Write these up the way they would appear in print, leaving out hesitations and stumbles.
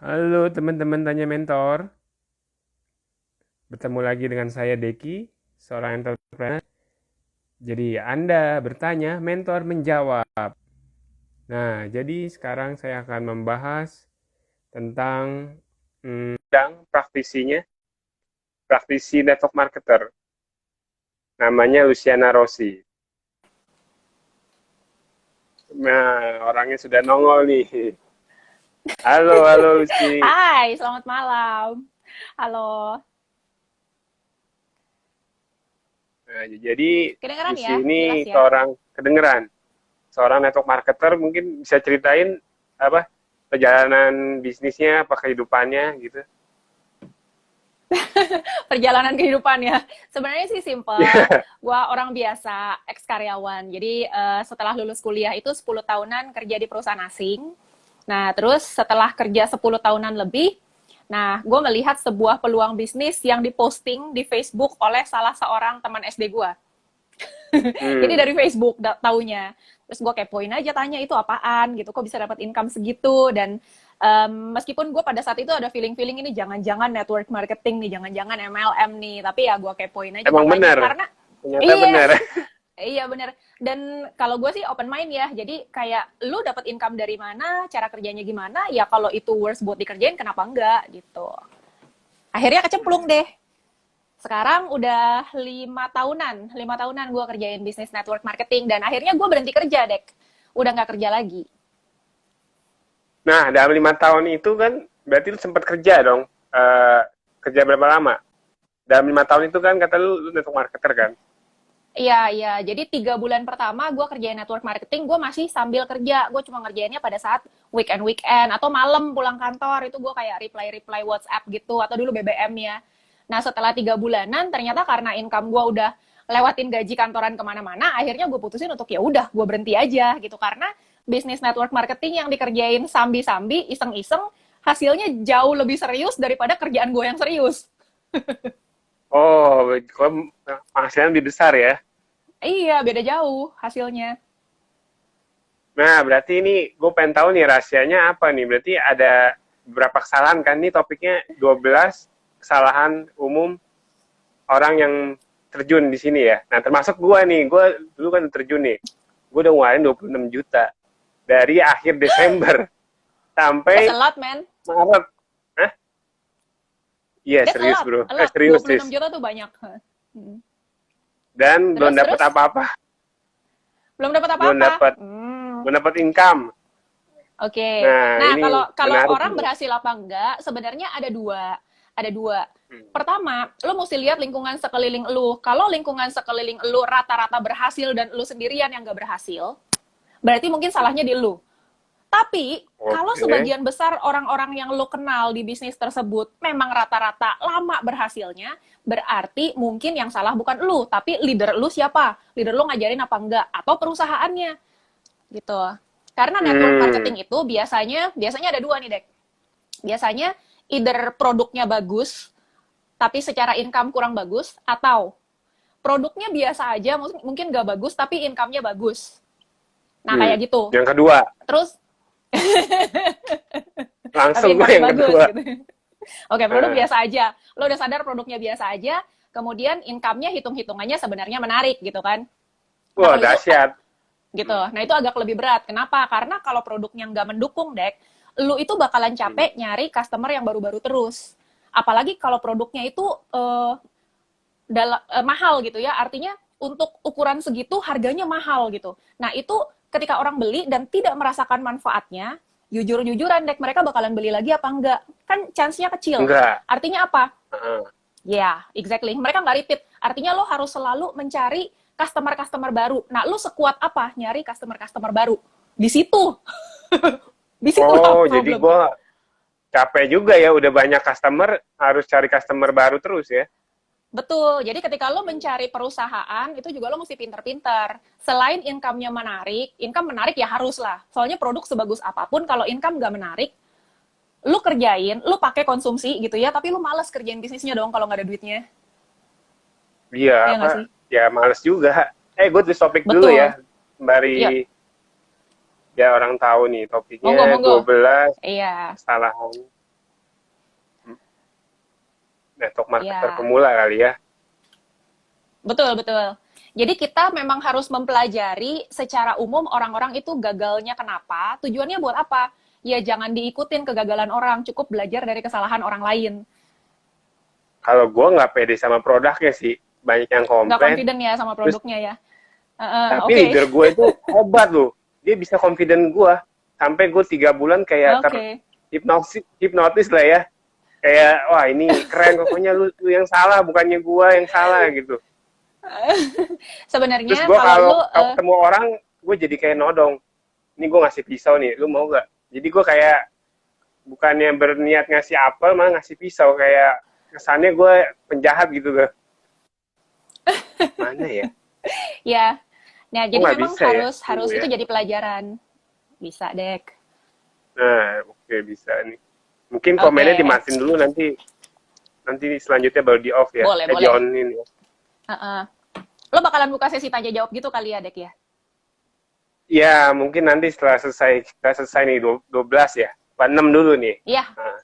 Halo teman-teman Tanya Mentor, bertemu lagi dengan saya Deki, seorang entrepreneur. Jadi Anda bertanya, mentor menjawab. Nah, jadi sekarang saya akan membahas tentang bidang praktisi network marketer, namanya Luciana Rossi. Nah, orangnya sudah nongol nih. Halo, halo Lucy. Hai, selamat malam. Halo, Nah, jadi kedengeran Lucy ya? Jelas ini ya? seorang network marketer, mungkin bisa ceritain apa perjalanan bisnisnya, apa kehidupannya gitu. Perjalanan kehidupan ya. Sebenarnya sih simple. Ya. Gua orang biasa, ex karyawan. Jadi setelah lulus kuliah itu 10 tahunan kerja di perusahaan asing. Nah, terus setelah kerja 10 tahunan lebih, nah, gue melihat sebuah peluang bisnis yang diposting di Facebook oleh salah seorang teman SD gue. Jadi Hmm. dari Facebook taunya. Terus gue kepoin aja tanya itu apaan gitu, kok bisa dapat income segitu. Dan meskipun gue pada saat itu ada feeling-feeling ini jangan-jangan network marketing nih, jangan-jangan MLM nih, tapi ya gue kepoin aja Emang makanya benar, karena ternyata iya. benar. Iya bener. Dan kalau gue sih open mind ya, jadi kayak lu dapat income dari mana, cara kerjanya gimana, ya kalau itu worth buat dikerjain kenapa enggak gitu. Akhirnya kecemplung deh. Sekarang udah 5 tahunan gue kerjain bisnis network marketing dan akhirnya gue berhenti kerja, Dek. Udah nggak kerja lagi. Nah, dalam 5 tahun itu kan berarti lu sempat kerja dong. Eh, Kerja berapa lama? Dalam 5 tahun itu kan kata lu network marketer kan. Iya, iya. Jadi 3 bulan pertama gue kerjain network marketing, gue masih sambil kerja. Gue cuma ngerjainnya pada saat weekend atau malam pulang kantor itu gue kayak reply WhatsApp gitu atau dulu BBM ya. Nah setelah 3 bulanan ternyata karena income gue udah lewatin gaji kantoran kemana-mana, akhirnya gue putusin untuk ya udah gue berhenti aja gitu karena bisnis network marketing yang dikerjain sambi-sambi, iseng-iseng, hasilnya jauh lebih serius daripada kerjaan gue yang serius. Oh, kalau penghasilan lebih besar ya. Iya, beda jauh hasilnya. Nah, berarti ini gue pengen tahu nih rahasianya apa nih. Berarti ada beberapa kesalahan kan. Ini topiknya 12 kesalahan umum orang yang terjun di sini ya. Nah, termasuk gue nih. Gue dulu kan terjun nih. Gue udah ngeluarin 26 juta. Dari akhir Desember That's a sampai lot, man. Maret. Hah? Iya, That's serius bro. a lot. Serius, 26 sis. juta tuh banyak. Dan belum Terus, dapat terus? apa-apa. Belum dapat Belum apa-apa. dapat belum dapat income. Oke. Okay. Nah, Nah, ini kalau kalau menarik orang nih. berhasil apa enggak, sebenarnya ada dua. Ada dua. Hmm. Pertama, lo mesti lihat lingkungan sekeliling lo. Kalau lingkungan sekeliling lo rata-rata berhasil dan lo sendirian yang gak berhasil, berarti mungkin salahnya di lo. Tapi, kalau Oke. sebagian besar orang-orang yang lo kenal di bisnis tersebut memang rata-rata lama berhasilnya, berarti mungkin yang salah bukan lo, tapi leader lo siapa? Leader lo ngajarin apa enggak? Atau perusahaannya, gitu. Karena network Hmm. marketing itu biasanya ada dua nih, Dek. Biasanya either produknya bagus, tapi secara income kurang bagus, atau produknya biasa aja, mungkin nggak bagus, tapi income-nya bagus. Nah, Hmm. kayak gitu. Yang kedua, Terus, tapi langsung gue income-nya yang bagus kedua. gitu. Oke, produk Nah, biasa aja. Lo udah sadar produknya biasa aja, kemudian income-nya hitung-hitungannya sebenarnya menarik gitu kan. Nah, wah kalau itu dahsyat. gitu. Nah, itu agak lebih berat. Kenapa? Karena kalau produknya nggak mendukung, Dek, lu itu bakalan Hmm. capek nyari customer yang baru-baru terus. Apalagi kalau produknya itu mahal gitu ya. Artinya untuk ukuran segitu harganya mahal gitu. Nah, itu ketika orang beli dan tidak merasakan manfaatnya, jujur-jujuran, Dek, mereka bakalan beli lagi apa enggak? Kan chance-nya kecil. Enggak. Artinya apa? Heeh. Ya, yeah, exactly. Mereka nggak repeat. Artinya lo harus selalu mencari customer-customer baru. Nah, lo sekuat apa nyari customer-customer baru? Di situ. Di situlah Oh, jadi gue problemnya. capek juga ya. Udah banyak customer, harus cari customer baru terus ya. Betul. Jadi ketika lo mencari perusahaan, itu juga lo mesti pinter-pinter. Selain income menarik ya harus lah. Soalnya produk sebagus apapun, kalau income nggak menarik, lo kerjain, lo pakai konsumsi gitu ya, tapi lo males kerjain bisnisnya dong kalau nggak ada duitnya. Iya, Iya apa? nggak sih? Ya males juga. Gue tulis topik dulu Betul. ya. Sembari Iya. ya orang tahu nih topiknya Monggo, monggo. 12 Iya. kesalahan. network marketer Ya, pemula kali ya. betul, betul. Jadi kita memang harus mempelajari secara umum orang-orang itu gagalnya kenapa, tujuannya buat apa. Ya jangan diikutin kegagalan orang, cukup belajar dari kesalahan orang lain. Kalau gue nggak pede sama produknya sih, banyak yang Nggak komplain. confident ya sama Terus produknya ya. tapi Oke. leader gue itu hebat loh, dia bisa confident gue sampai gue 3 bulan kayak Oke. hipnotis lah ya, kayak wah ini keren, pokoknya lu yang salah bukannya gue yang salah gitu. Terus Sebenarnya gue kalau kalau lu ketemu orang, gue jadi kayak nodong, ini gue ngasih pisau nih, lu mau gak? Jadi gue kayak bukannya berniat ngasih apel, malah ngasih pisau, kayak kesannya gue penjahat gitu gak? Mana ya? ya, nah Gue jadi nggak memang bisa ya harus dulu harus itu ya. jadi pelajaran. Bisa, Dek. Nah, oke bisa nih. Mungkin Oke, komennya dimatiin dulu, nanti nanti selanjutnya baru di off ya. boleh, Di boleh. on ini. Heeh. Lo bakalan buka sesi tanya jawab gitu kali ya, Dek ya? Ya, mungkin nanti setelah selesai kita selesai nih 12 ya. 6 dulu nih. Iya, Nah,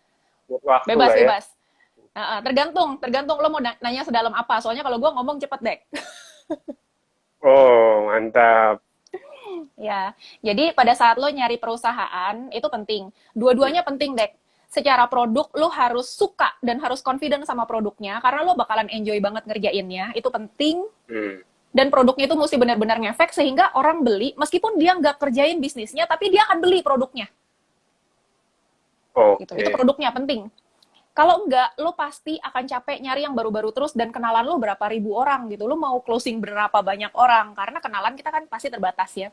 buat waktu bebas, lah ya. bebas. Tergantung lo mau nanya sedalam apa. Soalnya kalau gue ngomong cepet, Dek. Oh, mantap. Ya, jadi pada saat lo nyari perusahaan, itu penting. Dua-duanya penting, Dek. Secara produk, lo harus suka dan harus confident sama produknya, karena lo bakalan enjoy banget ngerjainnya. Itu penting. Hmm. Dan produknya itu mesti benar-benar ngefek, sehingga orang beli, meskipun dia nggak kerjain bisnisnya, tapi dia akan beli produknya. Gitu. Itu Oke. produknya penting. Kalau enggak, lo pasti akan capek nyari yang baru-baru terus, dan kenalan lo berapa ribu orang gitu. Lo mau closing berapa banyak orang, karena kenalan kita kan pasti terbatas ya.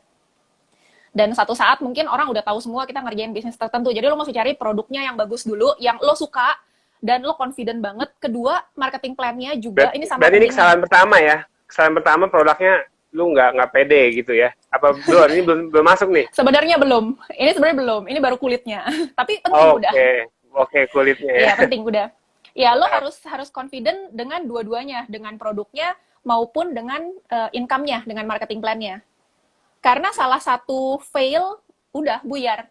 Dan satu saat mungkin orang udah tahu semua kita ngerjain bisnis tertentu. Jadi lo mesti cari produknya yang bagus dulu, yang lo suka, dan lo confident banget. Kedua, marketing plan-nya juga, ini sama Berarti ini pentingnya. kesalahan pertama ya. Kesalahan pertama produknya lu nggak pede gitu ya. Apa belum? Ini belum masuk nih. Sebenarnya belum. Ini sebenarnya belum. Ini baru kulitnya. Tapi penting udah. Oke. Oke, kulitnya ya. Iya, penting udah. Ya, lo harus confident dengan dua-duanya, dengan produknya maupun dengan income-nya, dengan marketing plan-nya. Karena salah satu fail, udah buyar.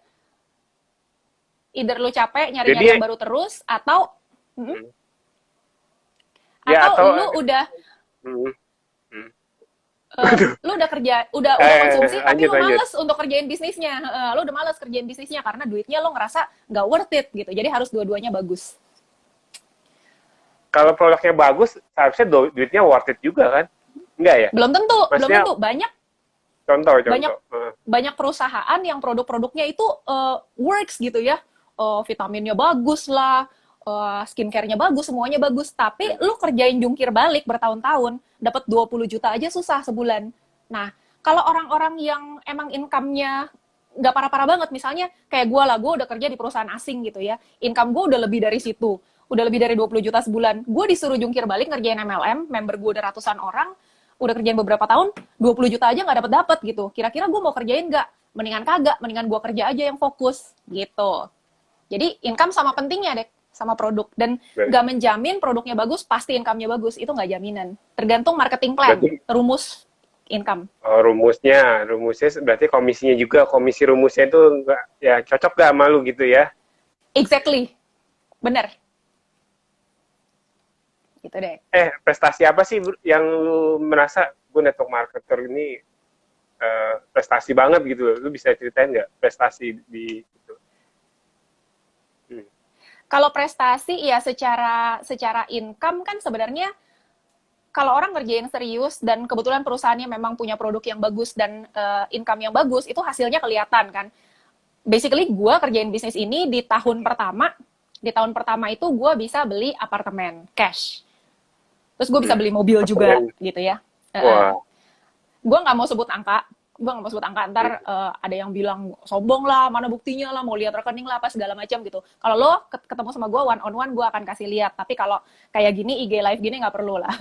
Either lo capek nyari-nyari yang Jadi baru terus, atau ya atau atau lu udah hmm, hmm. lu udah kerja, udah konsumsi, tapi lu Lanjut. males untuk kerjain bisnisnya. Lu udah males kerjain bisnisnya karena duitnya lo ngerasa nggak worth it gitu. Jadi harus dua-duanya bagus. Kalau produknya bagus, seharusnya duitnya worth it juga kan? Enggak ya? Belum tentu, belum Maksudnya tentu. Banyak contoh. banyak banyak perusahaan yang produk-produknya itu works gitu ya. Vitaminnya bagus lah, skincare-nya bagus, semuanya bagus. Tapi lu kerjain jungkir balik bertahun-tahun, dapat 20 juta aja susah sebulan. Nah, kalau orang-orang yang emang income-nya nggak parah-parah banget, misalnya kayak gue lah, gue udah kerja di perusahaan asing gitu ya, income gue udah lebih dari situ, udah lebih dari 20 juta sebulan, gue disuruh jungkir balik ngerjain MLM, member gue udah ratusan orang, udah kerjain beberapa tahun, 20 juta aja nggak dapet gitu. Kira-kira gue mau kerjain nggak? Mendingan kagak, mendingan gue kerja aja yang fokus gitu. Jadi income sama pentingnya deh, sama produk. Dan nggak menjamin produknya bagus, pasti income-nya bagus. Itu nggak jaminan. Tergantung marketing plan, Berarti rumus income. rumusnya berarti komisinya juga, komisi rumusnya itu enggak ya cocok gak sama lu gitu ya? Exactly. Bener. Gitu deh. Prestasi apa sih yang lu merasa gue network marketer ini prestasi banget gitu? Lu bisa ceritain nggak prestasi di itu? Kalau prestasi ya secara income kan sebenarnya kalau orang ngerjain serius dan kebetulan perusahaannya memang punya produk yang bagus dan income yang bagus, itu hasilnya kelihatan kan. Basically gue kerjain bisnis ini di tahun pertama. Di tahun pertama itu gue bisa beli apartemen cash. Terus gue bisa beli mobil juga gitu ya. Wah. Gue nggak mau sebut angka. Ntar ada yang bilang sombong lah, mana buktinya lah, mau lihat rekening lah, apa segala macam gitu. Kalau lo ketemu sama gue one on one, gue akan kasih lihat. Tapi kalau kayak gini IG live gini nggak perlu lah.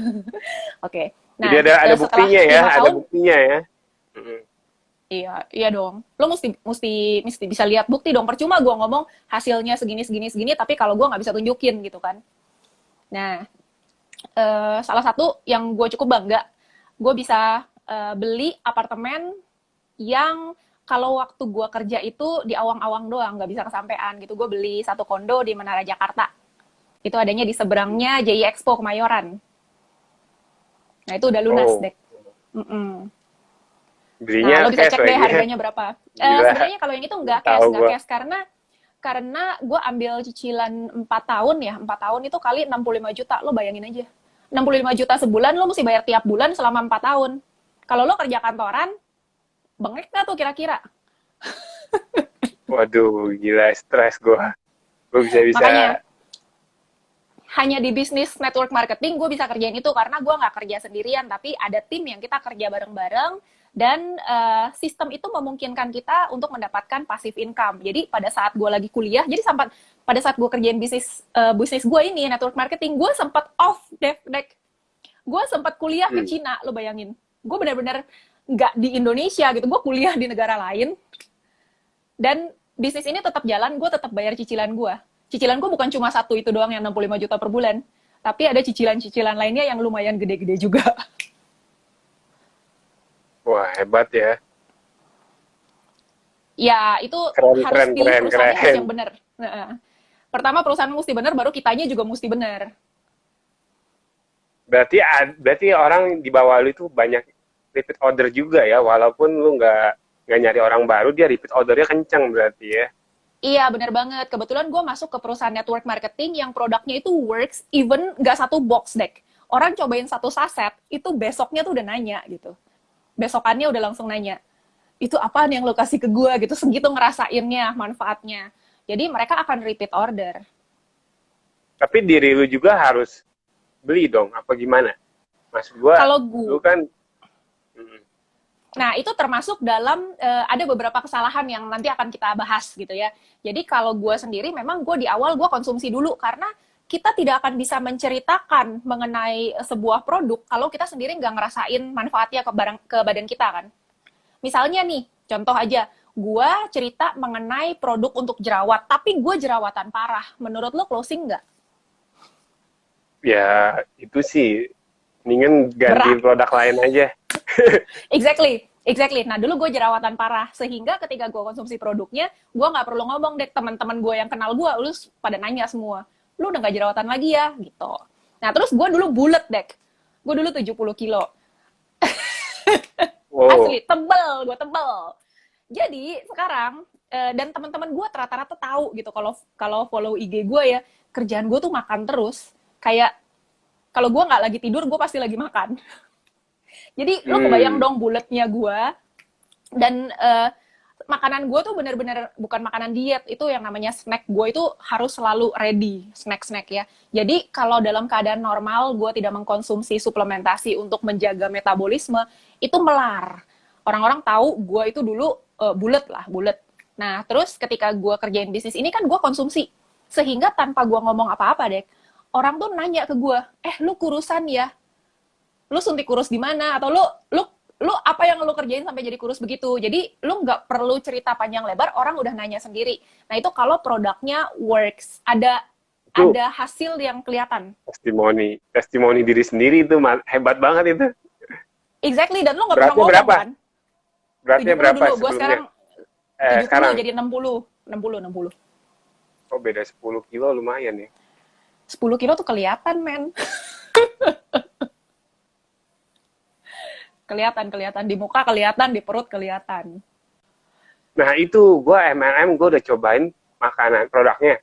Oke. Nah, jadi ada buktinya ya, ada buktinya ya. Iya dong. Lo mesti bisa lihat bukti dong. Percuma gue ngomong hasilnya segini, tapi kalau gue nggak bisa tunjukin gitu kan. Nah, salah satu yang gue cukup bangga, gue bisa beli apartemen yang kalau waktu gue kerja itu di awang-awang doang, nggak bisa kesampean gitu. Gue beli satu kondo di Menara Jakarta. Itu adanya di seberangnya JI Expo Kemayoran. Nah, itu udah lunas, Oh, Dek. Mm-mm. Nah, belinya lo bisa cash cek deh lagi ya. harganya berapa. Gila, Sebenarnya kalau yang itu tahu nggak gua. cash karena gue ambil cicilan 4 tahun ya. 4 tahun itu kali 65 juta, lo bayangin aja. 65 juta sebulan, lo mesti bayar tiap bulan selama 4 tahun. Kalau lo kerja kantoran, bengek nggak tuh kira-kira? Waduh, gila, stres gua. Gua bisa-bisa. Makanya, hanya di bisnis network marketing gue bisa kerjain itu karena gue nggak kerja sendirian, tapi ada tim yang kita kerja bareng-bareng dan sistem itu memungkinkan kita untuk mendapatkan passive income. Jadi pada saat gue lagi kuliah, jadi sampai pada saat gue kerjain bisnis gue ini network marketing, gue sempat off dek. Gue sempat kuliah ke Hmm. Cina, lo bayangin. Gue benar-benar nggak di Indonesia gitu, gue kuliah di negara lain dan bisnis ini tetap jalan, gue tetap bayar cicilan gue. Cicilan gue bukan cuma satu itu doang yang 65 juta per bulan, tapi ada cicilan-cicilan lainnya yang lumayan gede-gede juga. Wah, hebat ya. Ya, itu Keren, harus keren, pilih keren, perusahaannya harus keren. yang benar. Nah, pertama perusahaan mesti benar, baru kitanya juga mesti benar. Berarti orang di bawah lu itu banyak repeat order juga ya, walaupun lu nggak nyari orang baru, dia repeat ordernya kenceng berarti ya. Iya, benar banget. Kebetulan gue masuk ke perusahaan network marketing yang produknya itu works, even nggak satu box deck. Orang cobain satu saset, itu besoknya tuh udah nanya gitu. Besokannya udah langsung nanya, itu apaan yang lo kasih ke gue gitu, segitu ngerasainnya, manfaatnya. Jadi mereka akan repeat order. Tapi diri lu juga harus beli dong, apa gimana? Maksud gua, Kalau lu gue, kan, mm, nah itu termasuk dalam, ada beberapa kesalahan yang nanti akan kita bahas gitu ya. Jadi kalau gue sendiri memang gue di awal gue konsumsi dulu karena kita tidak akan bisa menceritakan mengenai sebuah produk kalau kita sendiri nggak ngerasain manfaatnya ke badan kita kan. Misalnya nih, contoh aja, gue cerita mengenai produk untuk jerawat, tapi gue jerawatan parah. Menurut lo closing nggak? ya itu sih, mendingan ganti Berat. produk lain aja. Exactly. Nah, dulu gue jerawatan parah. Sehingga ketika gue konsumsi produknya, gue nggak perlu ngomong deh, teman-teman gue yang kenal gue, lu pada nanya semua, lu udah nggak jerawatan lagi ya? Gitu. Nah, terus gue dulu bulet, Dek. Gue dulu 70 kilo. Oh, Asli, tebel, gue tebel. Jadi sekarang dan teman-teman gue rata-rata tahu gitu kalau kalau follow IG gue ya, kerjaan gue tuh makan terus. Kayak kalau gue nggak lagi tidur, gue pasti lagi makan. Jadi lo kebayang hmm, dong buletnya gue dan makanan gue tuh bener-bener bukan makanan diet, itu yang namanya snack gue itu harus selalu ready snack-snack ya. Jadi kalau dalam keadaan normal gue tidak mengkonsumsi suplementasi untuk menjaga metabolisme, itu melar. Orang-orang tahu gue itu dulu bulet. Nah terus ketika gue kerjain bisnis ini kan gue konsumsi, sehingga tanpa gue ngomong apa-apa deh, orang tuh nanya ke gue, lu kurusan ya, lu suntik kurus di mana, atau lu lu apa yang lu kerjain sampai jadi kurus begitu. Jadi lu nggak perlu cerita panjang lebar, orang udah nanya sendiri. Nah itu kalau produknya works, itu ada hasil yang kelihatan. testimoni diri sendiri itu hebat banget itu. Exactly, dan lu nggak pernah Beratnya ngomong berapa? kan. Beratnya 70 berapa dulu, gue sebelumnya? sekarang 70 Sekarang, jadi 60. oh beda 10 kilo lumayan ya. 10 kilo tuh kelihatan, men. Kelihatan di muka, kelihatan di perut, kelihatan. Nah itu gue MLM, gue udah cobain makanan produknya.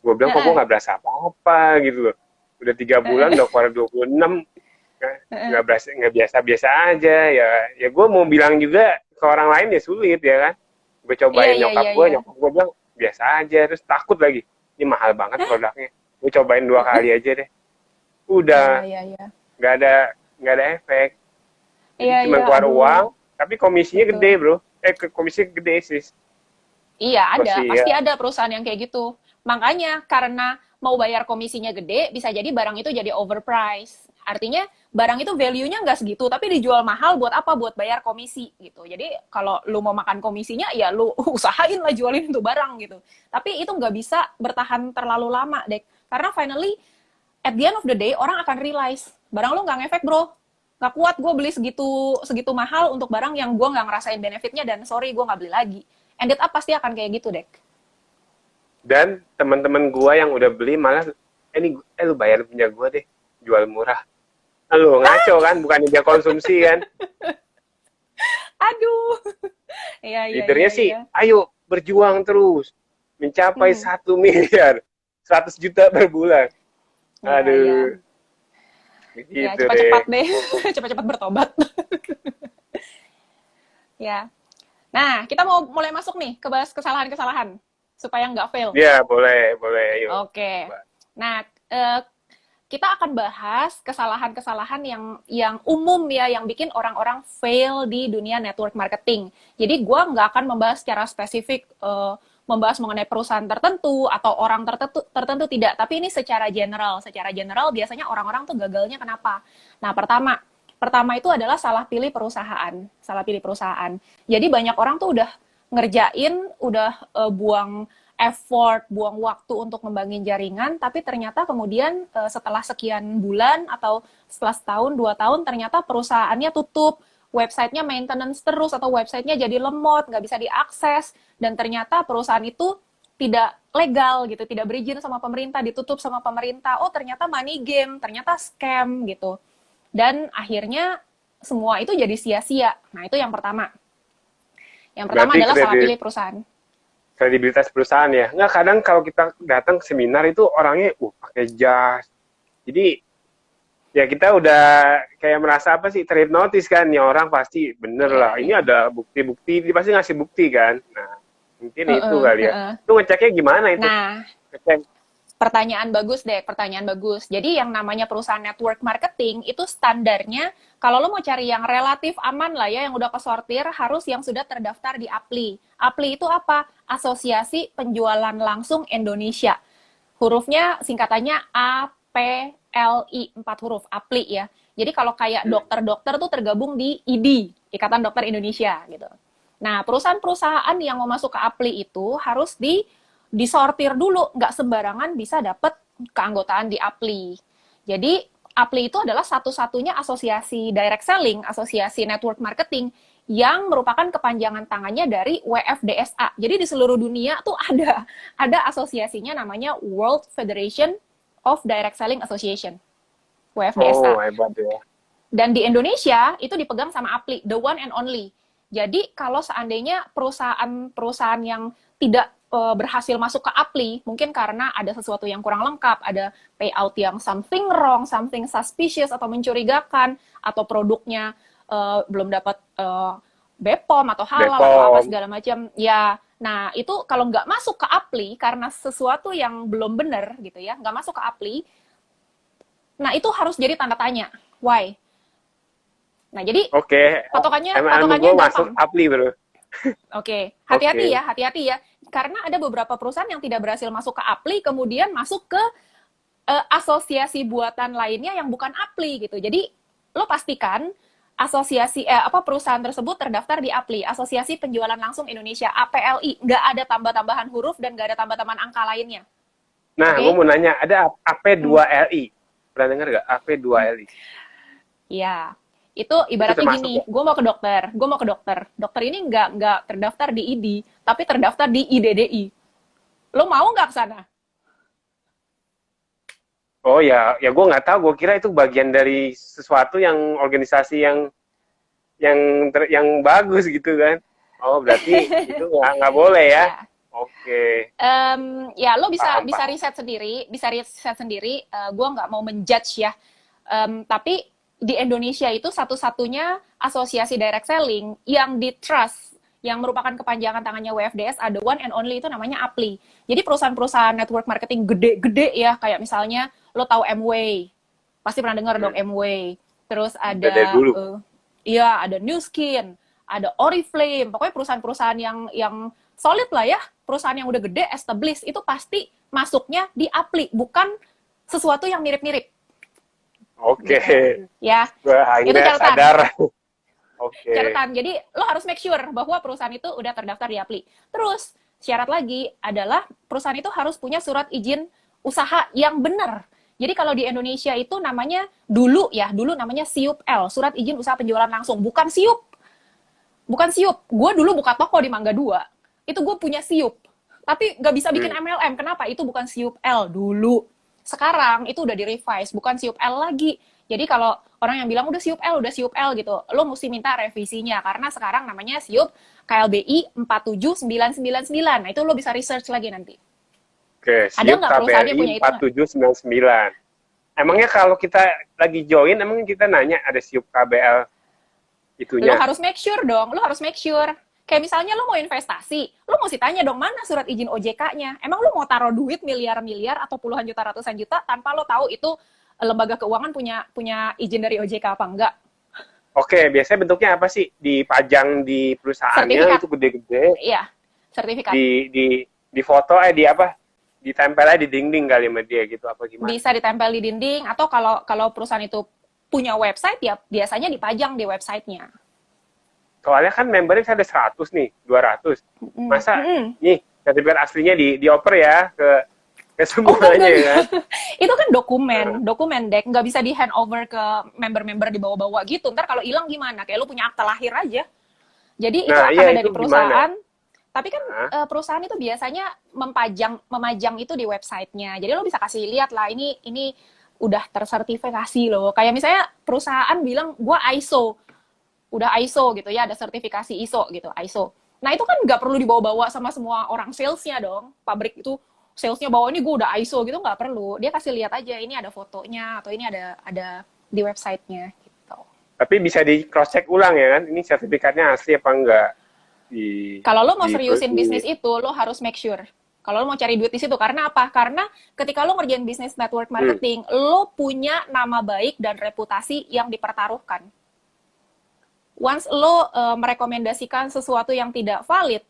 Gue bilang kok gue nggak berasa apa-apa gitu loh. Udah 3 bulan udah keluar 26, nggak berasa, nggak biasa-biasa aja ya. Ya gue mau bilang juga ke orang lain ya sulit ya kan. Gue Iya, cobain iya, iya, iya. nyokap gue bilang biasa aja, terus takut lagi. Ini mahal banget produknya. Gue cobain 2 kali aja deh. Iya, Udah iya, iya. nggak ada nggak ada efek. Jadi Iya, cuma iya, keluar aduh. uang, tapi komisinya gede Betul. bro. Komisinya gede sih. Iya, ada. Masih ya. Pasti ada perusahaan yang kayak gitu. Makanya, karena mau bayar komisinya gede, bisa jadi barang itu jadi overpriced. Artinya, barang itu value-nya nggak segitu, tapi dijual mahal buat apa? Buat bayar komisi, gitu. Jadi, kalau lu mau makan komisinya, ya lu usahain lah jualin itu barang, gitu. Tapi itu nggak bisa bertahan terlalu lama, Dek. Karena finally, at the end of the day, orang akan realize, barang lu nggak ngefek, bro. Nggak kuat gue beli segitu mahal untuk barang yang gue nggak ngerasain benefitnya, dan sorry, gue nggak beli lagi. Ended up pasti akan kayak gitu, Dek. Dan teman-teman gua yang udah beli malah lu bayar punya gue deh, jual murah. Lu ngaco kan, bukannya dia konsumsi kan. Aduh. Iya, iya, iya, Leadernya sih, iya. ayo berjuang terus. Mencapai Hmm. 1 miliar, 100 juta per bulan. Iya, iya. Aduh, Ya, begitu cepat-cepat deh. deh. Cepat-cepat bertobat. Ya. Nah, kita mau mulai masuk nih ke bahas kesalahan-kesalahan supaya nggak fail. Ya, boleh, boleh, ayo. Oke. Coba. Nah, kita akan bahas kesalahan-kesalahan yang umum ya, yang bikin orang-orang fail di dunia network marketing. Jadi gue nggak akan membahas secara spesifik, membahas mengenai perusahaan tertentu atau orang tertentu tidak. Tapi ini secara general. Secara general biasanya orang-orang tuh gagalnya kenapa? Nah, pertama itu adalah salah pilih perusahaan. Salah pilih perusahaan. Jadi banyak orang tuh udah ngerjain, udah buang effort, buang waktu untuk ngembangin jaringan, tapi ternyata kemudian setelah sekian bulan atau setelah setahun, 2 tahun, ternyata perusahaannya tutup, websitenya maintenance terus, atau websitenya jadi lemot, nggak bisa diakses, dan ternyata perusahaan itu tidak legal gitu, tidak berizin sama pemerintah, ditutup sama pemerintah. Oh, ternyata money game, ternyata scam gitu. Dan akhirnya semua itu jadi sia-sia. Nah, itu yang pertama. Yang pertama Berarti adalah salah pilih perusahaan. kredibilitas perusahaan ya. Nggak, kadang kalau kita datang ke seminar itu orangnya, pakai jas. Jadi, ya kita udah kayak merasa apa sih, terhipnotis kan. Nih orang pasti bener Iya, lah. Ini iya. ada bukti-bukti, dia pasti ngasih bukti kan. Nah, mungkin itu Heeh, kali ya. heeh. Itu ngeceknya gimana itu? Nah, Ngecek. pertanyaan bagus deh, pertanyaan bagus. Jadi yang namanya perusahaan network marketing itu standarnya, kalau lo mau cari yang relatif aman lah ya, yang udah kesortir, harus yang sudah terdaftar di APLI. APLI itu apa? Asosiasi Penjualan Langsung Indonesia. Hurufnya singkatannya APLI, 4 huruf, APLI ya. Jadi kalau kayak dokter-dokter tuh tergabung di IDI, Ikatan Dokter Indonesia gitu. Nah, perusahaan-perusahaan yang mau masuk ke APLI itu harus disortir dulu, nggak sembarangan bisa dapat keanggotaan di APLI. Jadi APLI itu adalah satu-satunya asosiasi direct selling, asosiasi network marketing yang merupakan kepanjangan tangannya dari WFDSA. Jadi di seluruh dunia tuh ada asosiasinya namanya World Federation of Direct Selling Association, Oh, WFDSA. hebat ya. Dan di Indonesia itu dipegang sama APLI, the one and only. Jadi kalau seandainya perusahaan-perusahaan yang tidak berhasil masuk ke APLI, mungkin karena ada sesuatu yang kurang lengkap, ada payout yang something wrong, something suspicious atau mencurigakan, atau produknya belum dapat BPOM atau halal atau apa Bepom. segala macam. Ya, nah itu kalau nggak masuk ke APLI karena sesuatu yang belum benar gitu ya, nggak masuk ke APLI, nah itu harus jadi tanda tanya. Why? Nah, jadi Oke. patokannya Emang ilmu patokannya gue masuk gampang. APLI, bro. Oke, hati-hati Oke. ya, hati-hati ya. Karena ada beberapa perusahaan yang tidak berhasil masuk ke APLI, kemudian masuk ke asosiasi buatan lainnya yang bukan APLI gitu. Jadi lo pastikan perusahaan tersebut terdaftar di APLI, Asosiasi Penjualan Langsung Indonesia, APLI. Nggak ada tambah-tambahan huruf dan nggak ada tambah-tambahan angka lainnya. Nah, Oke? gue mau nanya, ada Hmm. AP2LI. Pernah dengar nggak? AP2LI. Ya, itu Itu ibaratnya termasuk gini, ya? gue mau ke dokter. Dokter ini nggak terdaftar di ID, tapi terdaftar di IDDI. Lo mau nggak ke sana? Oh ya, ya gue nggak tahu. Gue kira itu bagian dari sesuatu yang organisasi yang bagus gitu kan. Oh, berarti itu nggak boleh ya? Ya, Oke, ya lo bisa paham bisa paham. riset sendiri, bisa riset sendiri. Gue nggak mau menjudge ya. Tapi di Indonesia itu satu-satunya asosiasi direct selling yang di trust, yang merupakan kepanjangan tangannya WFDS, ada one and only itu namanya APLI. Jadi perusahaan-perusahaan network marketing gede-gede ya, kayak misalnya lo tahu Amway, pasti pernah dengar dong Hmm. Amway. Terus Udah dari ada, dulu. iya ada New Skin, ada Oriflame, pokoknya perusahaan-perusahaan yang solid lah ya, perusahaan yang udah gede, established, itu pasti masuknya di APLI, bukan sesuatu yang mirip-mirip Oke, gitu. Ya, gue itu akhirnya catatan. sadar. Oke, Catatan. Jadi lo harus make sure bahwa perusahaan itu udah terdaftar di APLI. Terus syarat lagi adalah perusahaan itu harus punya surat izin usaha yang benar. Jadi kalau di Indonesia itu namanya dulu namanya SIUP-L, Surat Izin Usaha Penjualan Langsung, bukan SIUP. Bukan SIUP. Gue dulu buka toko di Mangga 2, itu gue punya SIUP. Tapi nggak bisa bikin hmm. MLM. Kenapa? Itu bukan SIUP-L dulu. Sekarang itu udah di-revise, bukan siup L lagi. Jadi kalau orang yang bilang udah siup L gitu, lo mesti minta revisinya karena sekarang namanya siup KLBI 47999. Nah, itu lo bisa research lagi nanti. Oke, Ada siup nggak perusahaan yang KBRI punya itu nggak? 4799. Emangnya kalau kita lagi join, emang kita nanya ada siup KBL Lo itunya? harus make sure dong, lo harus make sure. Kayak misalnya lo mau investasi, lo mesti tanya dong mana surat izin OJK-nya. Emang lo mau taruh duit miliar-miliar atau puluhan juta, ratusan juta tanpa lo tahu itu lembaga keuangan punya izin dari OJK apa enggak? Oke, biasanya bentuknya apa sih? Dipajang di perusahaannya Sertifikat, itu gede-gede, iya, sertifikat. di foto di apa? Ditempel aja di dinding kali sama dia gitu apa gimana? Bisa ditempel di dinding atau kalau perusahaan itu punya website ya biasanya dipajang di websitenya. Soalnya kan membernya bisa ada 100 nih, 200. Masa nih sertifikat aslinya dioper ya ke Oh enggak, semuanya ya kan? itu kan dokumen dek, nggak bisa di hand over ke member-member di bawah-bawah gitu. Ntar kalau hilang gimana? Kayak lu punya akta lahir aja. Jadi itu Nah, akan iya ada itu di gimana? perusahaan. Tapi kan Hah? perusahaan itu biasanya memajang itu di websitenya. Jadi lo bisa kasih lihat lah ini udah tersertifikasi loh. Kayak misalnya perusahaan bilang gua ISO, udah ISO gitu ya, ada sertifikasi ISO gitu, ISO. Nah itu kan nggak perlu dibawa-bawa sama semua orang salesnya dong. Pabrik itu salesnya bawa ini gue udah ISO gitu nggak perlu. Dia kasih lihat aja ini ada fotonya atau ini ada di websitenya gitu. Tapi bisa di cross check ulang ya kan? Ini sertifikatnya asli apa enggak? Di Kalau lo mau di, seriusin di bisnis itu, lo harus make sure. Kalau lo mau cari duit di situ, karena apa? Karena ketika lo ngerjain bisnis network marketing, lo punya nama baik dan reputasi yang dipertaruhkan. Once lo merekomendasikan sesuatu yang tidak valid,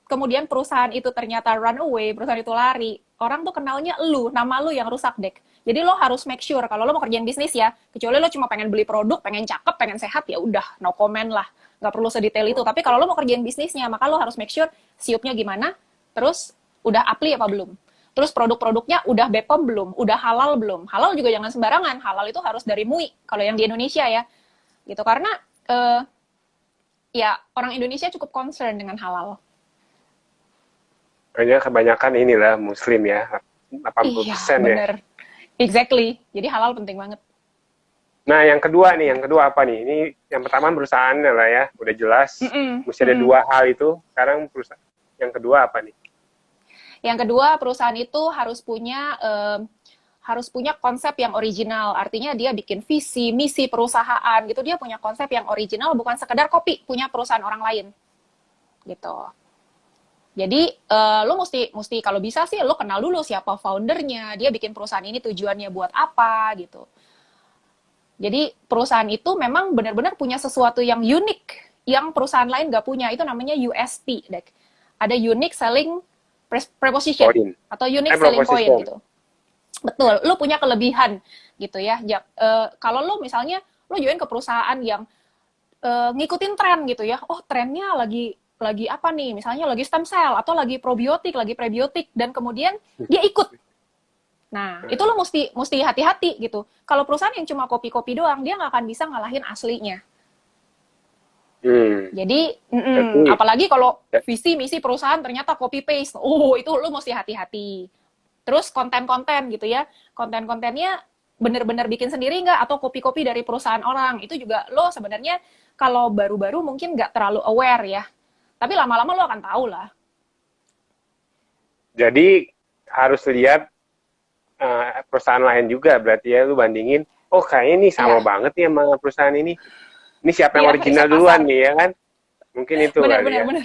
kemudian perusahaan itu ternyata run away, perusahaan itu lari, orang tuh kenalnya lu, nama lu yang rusak, Dek. Jadi lo harus make sure kalau lo mau kerjain bisnis ya, kecuali lo cuma pengen beli produk, pengen cakep, pengen sehat, ya udah, no comment lah. Nggak perlu sedetail itu. Tapi kalau lo mau kerjain bisnisnya, maka lo harus make sure siupnya gimana, terus udah apply apa belum. Terus produk-produknya udah BPOM belum, udah halal belum. Halal juga jangan sembarangan, halal itu harus dari MUI, kalau yang di Indonesia ya. Gitu, karena ya orang Indonesia cukup concern dengan halal. kayaknya kebanyakan inilah muslim ya. 80% Iya, ya. bener. Exactly. Jadi halal penting banget. Nah, yang kedua apa nih? Ini yang pertama perusahaan lah ya, udah jelas. Mesti ada dua hal itu. Sekarang perusahaan. Yang kedua apa nih? Yang kedua, perusahaan itu harus punya konsep yang original. Artinya dia bikin visi, misi perusahaan gitu. Dia punya konsep yang original, bukan sekedar copy punya perusahaan orang lain. Gitu. Jadi lo mesti kalau bisa sih lo kenal dulu siapa foundernya, dia bikin perusahaan ini tujuannya buat apa gitu. Jadi perusahaan itu memang benar-benar punya sesuatu yang unik, yang perusahaan lain nggak punya. Itu namanya USP, Dek. Ada unique selling proposition Point. atau unique selling point Proposition. gitu. Betul, lo punya kelebihan gitu ya. Kalau lo misalnya lo join ke perusahaan yang ngikutin tren gitu ya. Oh, trennya lagi apa nih? Misalnya lagi stem cell atau lagi probiotik, lagi prebiotik dan kemudian dia ikut. Nah, itu lo mesti hati-hati gitu. Kalau perusahaan yang cuma kopi-kopi doang, dia nggak akan bisa ngalahin aslinya. Jadi, apalagi kalau visi misi perusahaan ternyata copy paste. Oh, itu lo mesti hati-hati. Terus konten-konten gitu ya. Konten-kontennya bener-bener bikin sendiri nggak atau copy-copy dari perusahaan orang. Itu juga lo sebenarnya kalau baru-baru mungkin nggak terlalu aware ya. Tapi lama-lama lo akan tahu lah. Jadi harus lihat perusahaan lain juga. Berarti ya lu bandingin, oh kayaknya ini sama banget nih sama perusahaan ini. Ini siapa yang original duluan nih ya kan? Mungkin itu kali ya. Bener.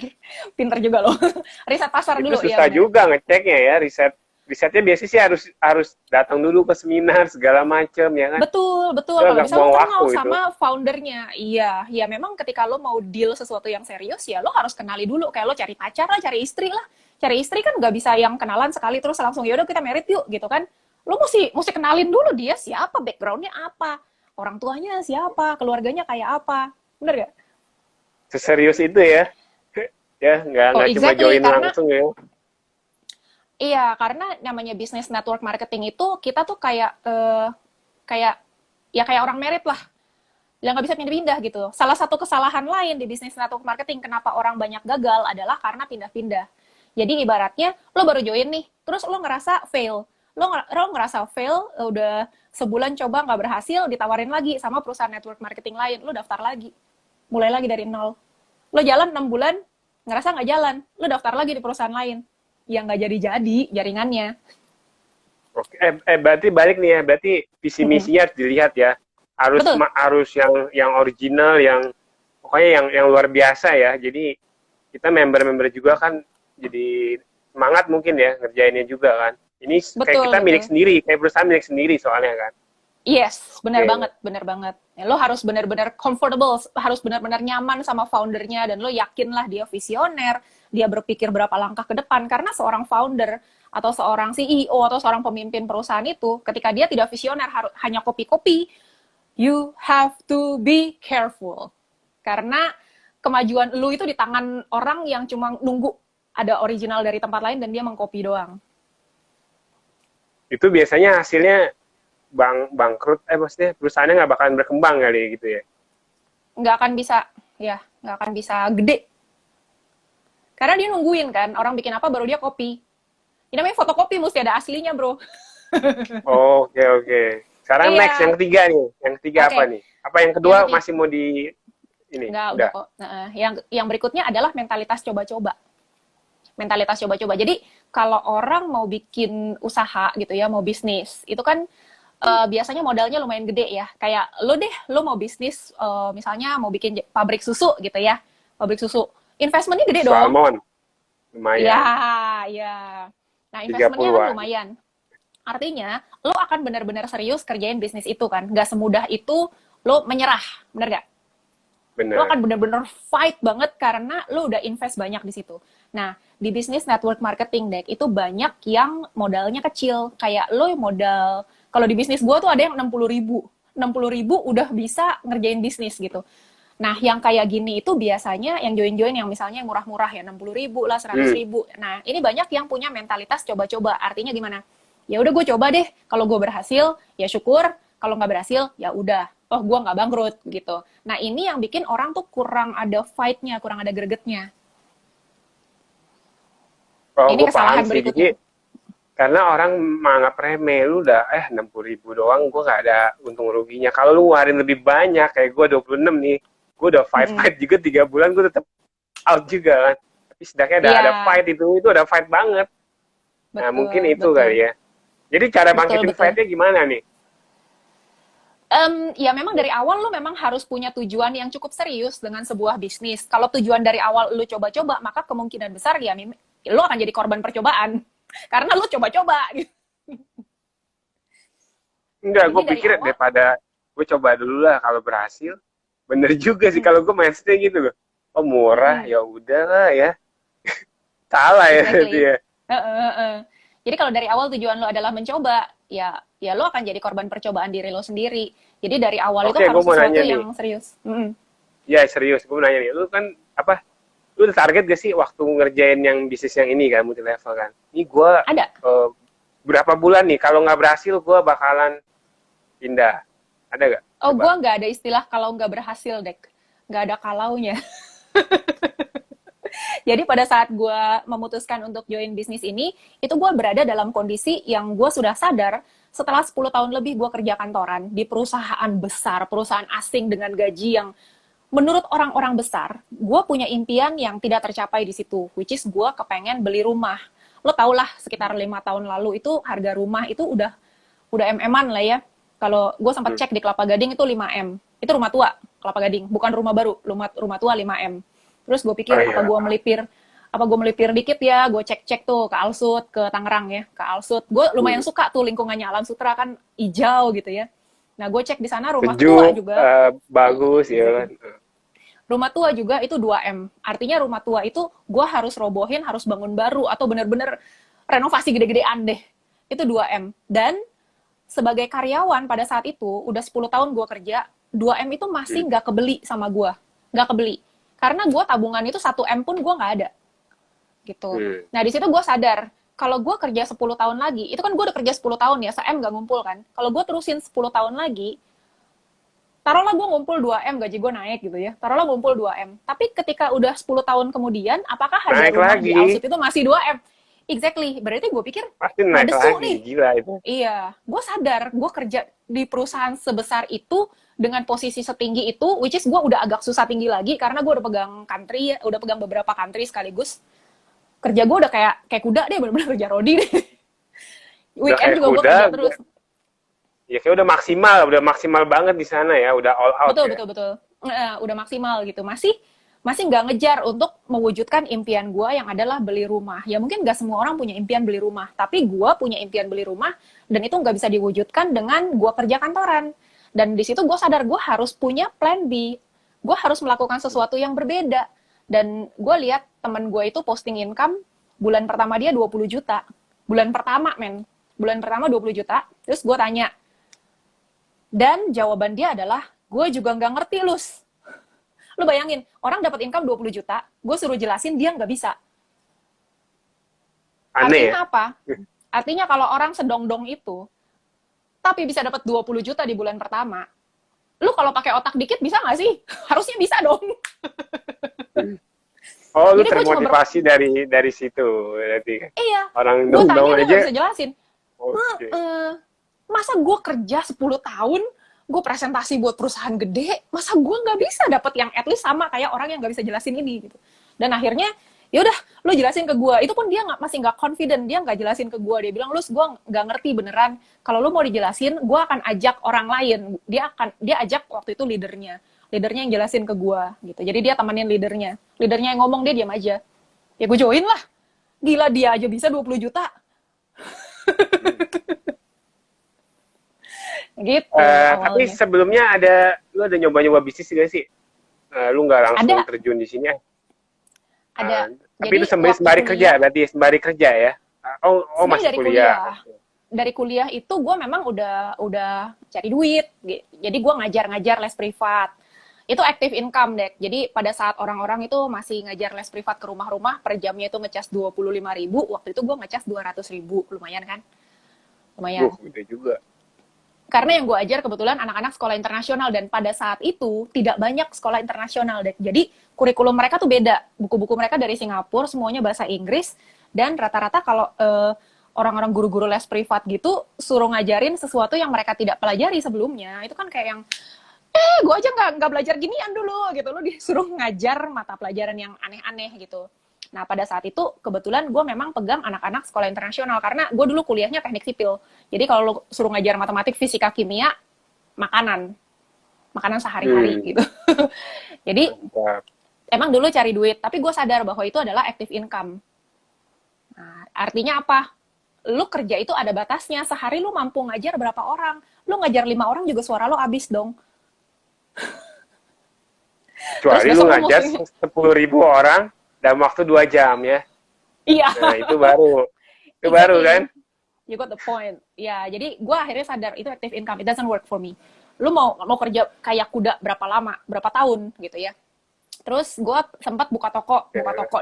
Pinter juga lo. Riset pasar Itu dulu ya. susah juga ngeceknya ya, risetnya biasanya sih harus datang dulu ke seminar segala macam ya kan. Betul. Kalau bisa lo kenal sama foundernya. Iya, ya memang ketika lo mau deal sesuatu yang serius ya lo harus kenali dulu. Kayak lo cari pacar lah, cari istri lah. Cari istri kan nggak bisa yang kenalan sekali terus langsung yaudah kita married yuk gitu kan. Lo mesti kenalin dulu dia siapa, backgroundnya apa, orang tuanya siapa, keluarganya kayak apa. Bener gak? Seserius itu ya. Ya, nggak cuma join langsung ya. Iya, karena namanya bisnis network marketing itu kita tuh kayak orang merit lah, yang nggak bisa pindah-pindah gitu. Salah satu kesalahan lain di bisnis network marketing kenapa orang banyak gagal adalah karena pindah-pindah. Jadi ibaratnya lo baru join nih, terus lo ngerasa fail, lo ngerasa fail, udah sebulan coba nggak berhasil, ditawarin lagi sama perusahaan network marketing lain, lo daftar lagi, mulai lagi dari nol. Lo jalan 6 bulan, ngerasa nggak jalan, lo daftar lagi di perusahaan lain, yang nggak jadi-jadi jaringannya. Oke, berarti balik nih ya, berarti visi misinya harus dilihat ya. Harus Betul. harus yang original, yang pokoknya yang luar biasa ya. Jadi kita member-member juga kan jadi semangat mungkin ya ngerjainnya juga kan. Ini kayak Betul, kita milik betul. sendiri, kayak perusahaan milik sendiri soalnya kan. Yes, benar Oke. banget, benar banget. Ya, lo harus benar-benar comfortable, harus benar-benar nyaman sama foundernya, dan lo yakinlah dia visioner, dia berpikir berapa langkah ke depan. Karena seorang founder atau seorang CEO atau seorang pemimpin perusahaan itu, ketika dia tidak visioner, hanya copy-copy, you have to be careful. Karena kemajuan lo itu di tangan orang yang cuma nunggu ada original dari tempat lain dan dia mengcopy doang. Itu biasanya hasilnya bangkrut, maksudnya perusahaannya nggak bakalan berkembang kali gitu ya. Nggak akan bisa, ya, nggak akan bisa gede. Karena dia nungguin kan, orang bikin apa baru dia copy. Ini namanya fotokopi, mesti ada aslinya, bro. Oke, oke. Sekarang next Iya, yang ketiga nih. Yang ketiga oke. apa nih? Apa yang kedua Yang ketiga, masih mau di ini? nggak, udah Udah. kok. Nah, yang berikutnya adalah mentalitas coba-coba. Mentalitas coba-coba. Jadi, kalau orang mau bikin usaha gitu ya, mau bisnis, itu kan biasanya modalnya lumayan gede ya. Kayak lo deh, lo mau bisnis, misalnya mau bikin pabrik susu gitu ya. Pabrik susu. Investmentnya gede dong. Salmon. Ya, Lumayan. ya. Nah, investmentnya kan 30-an. lumayan. Artinya, lo akan benar-benar serius kerjain bisnis itu kan. Nggak semudah itu lo menyerah. Bener nggak? Lo Bener. akan benar-benar fight banget karena lo udah invest banyak di situ. Nah, di bisnis network marketing, Dek, itu banyak yang modalnya kecil. Kayak lo modal, kalau di bisnis gue tuh ada yang 60.000. 60.000 udah bisa ngerjain bisnis gitu. Nah, yang kayak gini itu biasanya yang join-join yang misalnya yang murah-murah ya, 60.000 lah, seratus Hmm. ribu. Nah, ini banyak yang punya mentalitas coba-coba. Artinya gimana? Ya udah gue coba deh. Kalau gue berhasil, ya syukur. Kalau nggak berhasil, ya udah. Oh, gue nggak bangkrut gitu. Nah, ini yang bikin orang tuh kurang ada fight-nya, kurang ada gregetnya. Oh, Ini gue paham kesalahan sih. berikutnya. Jadi, karena orang menganggap remeh, lu udah 60.000 doang, gue gak ada untung ruginya. Kalau lu ngeluarin lebih banyak, kayak gue 26 nih, gue udah Mm-mm. fight-fight juga 3 bulan, gue tetap out juga kan. Tapi setidaknya ada Iya, fight itu ada fight banget. Nah, mungkin betul, itu betul. kali ya. Jadi cara Betul, bangkitin betul. fight-nya gimana nih? Ya memang dari awal lo memang harus punya tujuan yang cukup serius dengan sebuah bisnis. Kalau tujuan dari awal lo coba-coba, maka kemungkinan besar ya lo akan jadi korban percobaan. Karena lo coba-coba gitu. Enggak, Jadi gue dari pikir awal, daripada gue coba dulu lah kalau berhasil. Bener juga sih mm, kalau gue mindsetnya gitu loh. Oh murah, mm-mm, ya udah lah ya. Salah ya berarti exactly. ya. Jadi kalau dari awal tujuan lo adalah mencoba, ya lo akan jadi korban percobaan diri lo sendiri. Jadi dari awal itu Oke, gue harus mau sesuatu nanya nih. yang serius. Mm-mm. Ya serius, gue mau nanya nih. Lu kan apa? Lu udah target gak sih waktu ngerjain yang bisnis yang ini kan, multi level kan? Ini gue Ada. berapa bulan nih? Kalau nggak berhasil, gue bakalan pindah. Ada gak? Oh, gue Coba. nggak ada istilah kalau nggak berhasil, Dek. Nggak ada kalaunya. Jadi pada saat gue memutuskan untuk join bisnis ini, itu gue berada dalam kondisi yang gue sudah sadar setelah 10 tahun lebih gue kerja kantoran di perusahaan besar, perusahaan asing dengan gaji yang menurut orang-orang besar, gue punya impian yang tidak tercapai di situ, which is gue kepengen beli rumah. Lo tau lah, sekitar 5 tahun lalu itu harga rumah itu udah MM-an lah ya. Kalau gue sempat Hmm. cek di Kelapa Gading itu 5M. Itu rumah tua, Kelapa Gading. Bukan rumah baru, rumah tua 5M. Terus gue pikir, Oh iya. apa gue melipir dikit ya, gue cek-cek tuh ke Alsut, ke Tangerang ya, ke Alsut. Gue lumayan Hmm. suka tuh lingkungannya, Alam Sutra kan hijau gitu ya. Nah, gue cek di sana rumah tua Sejuk, juga. bagus ya kan. Exactly. Rumah tua juga itu 2M. Artinya rumah tua itu gue harus robohin, harus bangun baru, atau bener-bener renovasi gede-gedean deh. Itu 2M. Dan sebagai karyawan pada saat itu, udah 10 tahun gue kerja, 2M itu masih Hmm. nggak kebeli sama gue. Nggak kebeli. Karena gue tabungan itu 1M pun gue nggak ada. Gitu. Hmm. Nah, di situ gue sadar, kalau gue kerja 10 tahun lagi, itu kan gue udah kerja 10 tahun ya, se-M nggak ngumpul kan. Kalau gue terusin 10 tahun lagi, taruhlah gue ngumpul 2M, gaji gue naik gitu ya. Taruhlah ngumpul 2M. Tapi ketika udah 10 tahun kemudian, apakah harga Naik rumah lagi. di Alsut itu masih 2M? Exactly. Berarti gue pikir, Pasti naik desu lagi, nih. gila itu. Iya, gue sadar gue kerja di perusahaan sebesar itu dengan posisi setinggi itu, which is gue udah agak susah tinggi lagi karena gue udah pegang country, udah pegang beberapa country sekaligus. Kerja gue udah kayak kuda deh, bener-bener kerja rodi deh. Udah Weekend kayak juga gue kuda, kerja terus. ya kayak udah maksimal banget di sana ya, udah all out Betul, ya. betul, betul. Udah maksimal gitu. Masih nggak ngejar untuk mewujudkan impian gue yang adalah beli rumah. Ya mungkin nggak semua orang punya impian beli rumah, tapi gue punya impian beli rumah dan itu nggak bisa diwujudkan dengan gue kerja kantoran. Dan di situ gue sadar gue harus punya plan B. Gue harus melakukan sesuatu yang berbeda. Dan gue lihat temen gue itu posting income, bulan pertama dia 20 juta. Bulan pertama, men. Bulan pertama 20 juta. Terus gue tanya, dan jawaban dia adalah, gue juga nggak ngerti, Lus. Lu bayangin, orang dapat income 20 juta, gue suruh jelasin, dia nggak bisa. Aneh Artinya ya. apa? Artinya kalau orang sedongdong itu, tapi bisa dapat 20 juta di bulan pertama, lu kalau pakai otak dikit bisa nggak sih? Harusnya bisa dong. Oh, lu Jadi gue cuma termotivasi dari situ berarti kan. iya, Orang gue tanya dong dia aja. nggak bisa jelasin. Oke. Masa gue kerja 10 tahun, gue presentasi buat perusahaan gede, masa gue nggak bisa dapat yang at least sama kayak orang yang nggak bisa jelasin ini gitu. Dan akhirnya, yaudah, lo jelasin ke gue. Itu pun dia masih nggak confident, dia nggak jelasin ke gue. Dia bilang, Lus, gue nggak ngerti beneran. Kalau lo mau dijelasin, gue akan ajak orang lain. Dia ajak waktu itu leadernya yang jelasin ke gue gitu. Jadi dia temenin leadernya yang ngomong, dia diam aja. Ya gue join lah. Gila, dia aja bisa 20 juta. Gitu Tapi awalnya. sebelumnya lu ada nyoba-nyoba bisnis gak sih? Lu nggak langsung Ada. terjun di sini ya? Tapi Jadi itu waktu sembari kerja, kuliah, berarti sembari kerja ya? Oh sebenarnya masih dari kuliah. kuliah. Dari kuliah itu gue memang udah cari duit. Jadi gue ngajar les privat. Itu active income, Dek. Jadi pada saat orang-orang itu masih ngajar les privat ke rumah-rumah, per jamnya itu ngecas 25.000, waktu itu gue ngecas 200.000. Lumayan kan? Lumayan. Gede juga. Karena yang gue ajar kebetulan anak-anak sekolah internasional, dan pada saat itu tidak banyak sekolah internasional, Dek. Jadi kurikulum mereka tuh beda. Buku-buku mereka dari Singapura, semuanya bahasa Inggris, dan rata-rata kalau orang-orang guru-guru les privat gitu suruh ngajarin sesuatu yang mereka tidak pelajari sebelumnya, itu kan kayak yang gue aja nggak belajar ginian dulu gitu, lo disuruh ngajar mata pelajaran yang aneh-aneh gitu. Nah pada saat itu kebetulan gue memang pegang anak-anak sekolah internasional karena gue dulu kuliahnya teknik sipil. Jadi kalau lo suruh ngajar matematik, fisika, kimia, makanan sehari-hari gitu. Jadi Mantap. emang dulu cari duit, tapi gue sadar bahwa itu adalah active income. Nah, artinya apa? Lu kerja itu ada batasnya. Sehari lu mampu ngajar berapa orang? Lu ngajar 5 orang juga suara lo habis dong. Terus Kecuali lu besok lu ngajar mesti 10.000 orang dalam waktu 2 jam ya. iya. Nah itu baru. Itu baru Exactly. kan? You got the point. Ya, jadi gue akhirnya sadar itu active income. It doesn't work for me. Lu mau kerja kayak kuda berapa lama, berapa tahun gitu ya. Terus gue sempat buka toko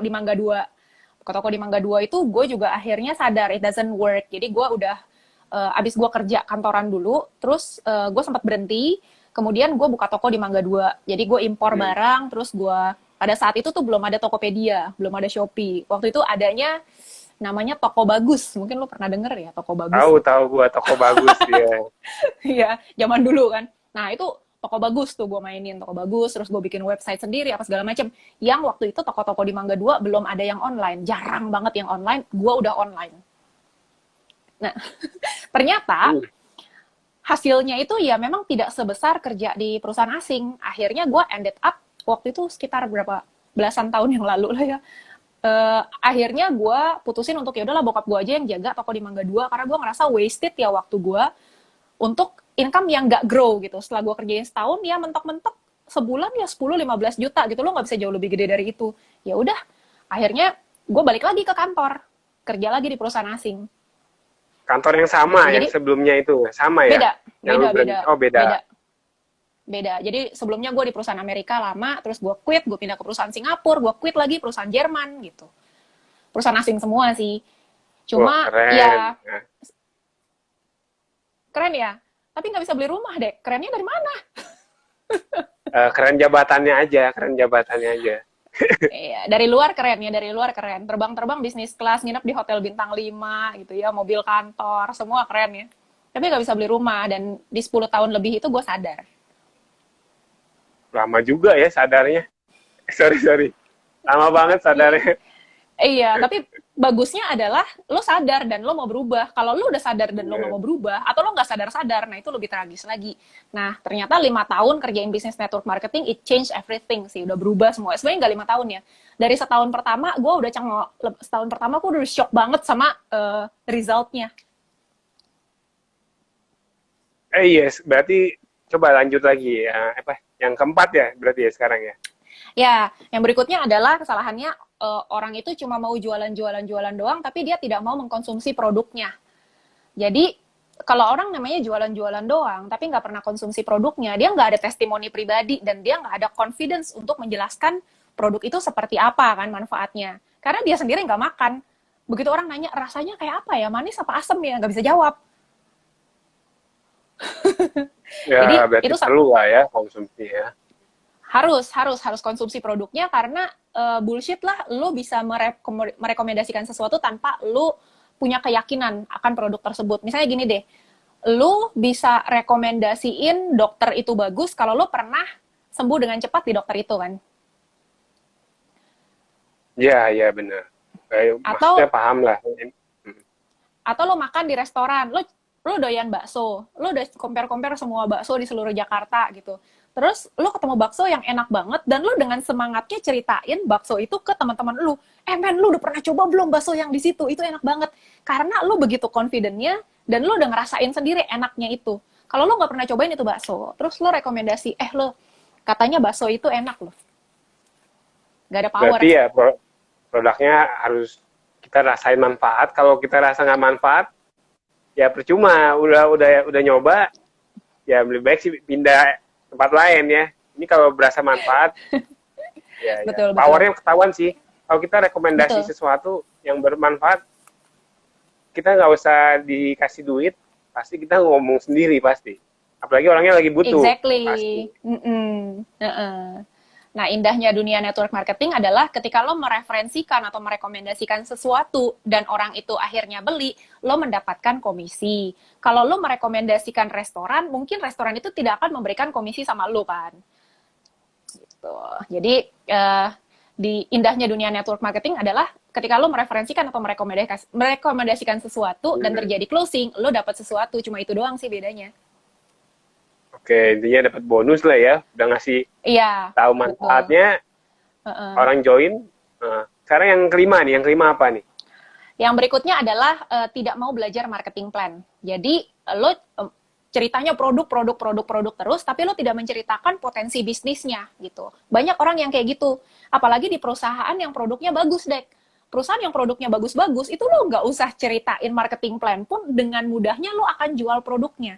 di Mangga 2. Buka toko di Mangga 2 itu gue juga akhirnya sadar it doesn't work. Jadi gue udah abis gue kerja kantoran dulu, terus gue sempat berhenti. Kemudian gue buka toko di Mangga 2. Jadi gue impor barang, terus gue pada saat itu tuh belum ada Tokopedia, belum ada Shopee. Waktu itu adanya namanya Toko Bagus. Mungkin lo pernah denger ya Toko Bagus. Tahu gua toko bagus dia. Iya, zaman dulu kan. Nah itu Toko Bagus tuh gue mainin, Toko Bagus, terus gue bikin website sendiri apa segala macam. Yang waktu itu toko-toko di Mangga 2 belum ada yang online, jarang banget yang online. Gue udah online. Nah ternyata hasilnya itu ya memang tidak sebesar kerja di perusahaan asing. Akhirnya gue ended up waktu itu sekitar berapa belasan tahun yang lalu lah ya. Akhirnya gue putusin untuk ya udahlah bokap gue aja yang jaga toko di Mangga 2 karena gue ngerasa wasted ya waktu gue untuk income yang nggak grow gitu. Setelah gue kerjain setahun ya mentok-mentok sebulan ya 10-15 juta gitu, lo nggak bisa jauh lebih gede dari itu. Ya udah, akhirnya gue balik lagi ke kantor, kerja lagi di perusahaan asing. Kantor yang sama Jadi, yang sebelumnya itu sama ya? beda. Oh beda. Beda. Jadi sebelumnya gue di perusahaan Amerika lama, terus gue quit, gue pindah ke perusahaan Singapura, gue quit lagi perusahaan Jerman gitu. Perusahaan asing semua sih. Cuma keren. ya keren ya. Tapi nggak bisa beli rumah deh. Kerennya dari mana? Keren jabatannya aja. Iya, dari luar keren ya, dari luar keren. Terbang-terbang bisnis kelas, nginep di hotel bintang 5 gitu ya, mobil kantor, semua keren ya. Tapi nggak bisa beli rumah, dan di 10 tahun lebih itu gue sadar. Lama juga ya sadarnya. Sorry, sorry. Lama banget sadarnya. Iya, tapi bagusnya adalah lo sadar dan lo mau berubah. Kalau lo udah sadar dan lo nggak Iya. mau berubah, atau lo nggak sadar-sadar, nah itu lebih tragis lagi. Nah, ternyata 5 tahun kerjain bisnis network marketing, it change everything sih, udah berubah semua. Sebenarnya nggak 5 tahun ya. Dari setahun pertama, gue udah cengok. Setahun pertama, gue udah shock banget sama resultnya. Yes, berarti coba lanjut lagi ya. Apa? Yang keempat ya, berarti ya sekarang ya. Ya, yang berikutnya adalah kesalahannya orang itu cuma mau jualan-jualan-jualan doang, tapi dia tidak mau mengkonsumsi produknya. Jadi kalau orang namanya jualan-jualan doang, tapi nggak pernah konsumsi produknya, dia nggak ada testimoni pribadi dan dia nggak ada confidence untuk menjelaskan produk itu seperti apa kan manfaatnya. Karena dia sendiri nggak makan. Begitu orang nanya rasanya kayak apa ya, manis apa asem ya, nggak bisa jawab. Ya, Jadi berarti itu perlu lah ya konsumsi ya. harus konsumsi produknya, karena bullshit lah lo bisa merekomendasikan sesuatu tanpa lo punya keyakinan akan produk tersebut. Misalnya gini deh, lo bisa rekomendasiin dokter itu bagus kalau lo pernah sembuh dengan cepat di dokter itu kan. Ya, ya benar. Maksudnya Atau paham lah. lo makan di restoran, lo doyan bakso, lo udah compare semua bakso di seluruh Jakarta gitu. Terus lo ketemu bakso yang enak banget dan lo dengan semangatnya ceritain bakso itu ke teman-teman lo. Men, lo udah pernah coba belum bakso yang di situ? Itu enak banget. Karena lo begitu confident-nya dan lo udah ngerasain sendiri enaknya itu. Kalau lo nggak pernah cobain itu bakso, terus lo rekomendasi, lo katanya bakso itu enak loh. Gak ada power. Berarti ya produknya harus kita rasain manfaat. Kalau kita rasa nggak manfaat, ya percuma. Udah nyoba, ya lebih baik sih pindah tempat lain ya. Ini kalau berasa manfaat, ya, ya. Betul, betul. Powernya ketahuan sih. Kalau kita rekomendasi Betul. sesuatu yang bermanfaat, kita nggak usah dikasih duit, pasti kita ngomong sendiri pasti. Apalagi orangnya lagi butuh, Exactly. pasti. Nah, indahnya dunia network marketing adalah ketika lo mereferensikan atau merekomendasikan sesuatu dan orang itu akhirnya beli, lo mendapatkan komisi. Kalau lo merekomendasikan restoran, mungkin restoran itu tidak akan memberikan komisi sama lo kan. Gitu. Jadi, di indahnya dunia network marketing adalah ketika lo mereferensikan atau merekomendasikan sesuatu dan terjadi closing, lo dapat sesuatu. Cuma itu doang sih bedanya. Oke, intinya dapat bonus lah ya. Udah ngasih Iya, tahu betul. manfaatnya, orang join. Sekarang yang kelima nih, yang kelima apa nih? Yang berikutnya adalah tidak mau belajar marketing plan. Jadi lo ceritanya produk terus, tapi lo tidak menceritakan potensi bisnisnya gitu. Banyak orang yang kayak gitu. Apalagi di perusahaan yang produknya bagus, Dek. Perusahaan yang produknya bagus-bagus, itu lo nggak usah ceritain marketing plan pun dengan mudahnya lo akan jual produknya.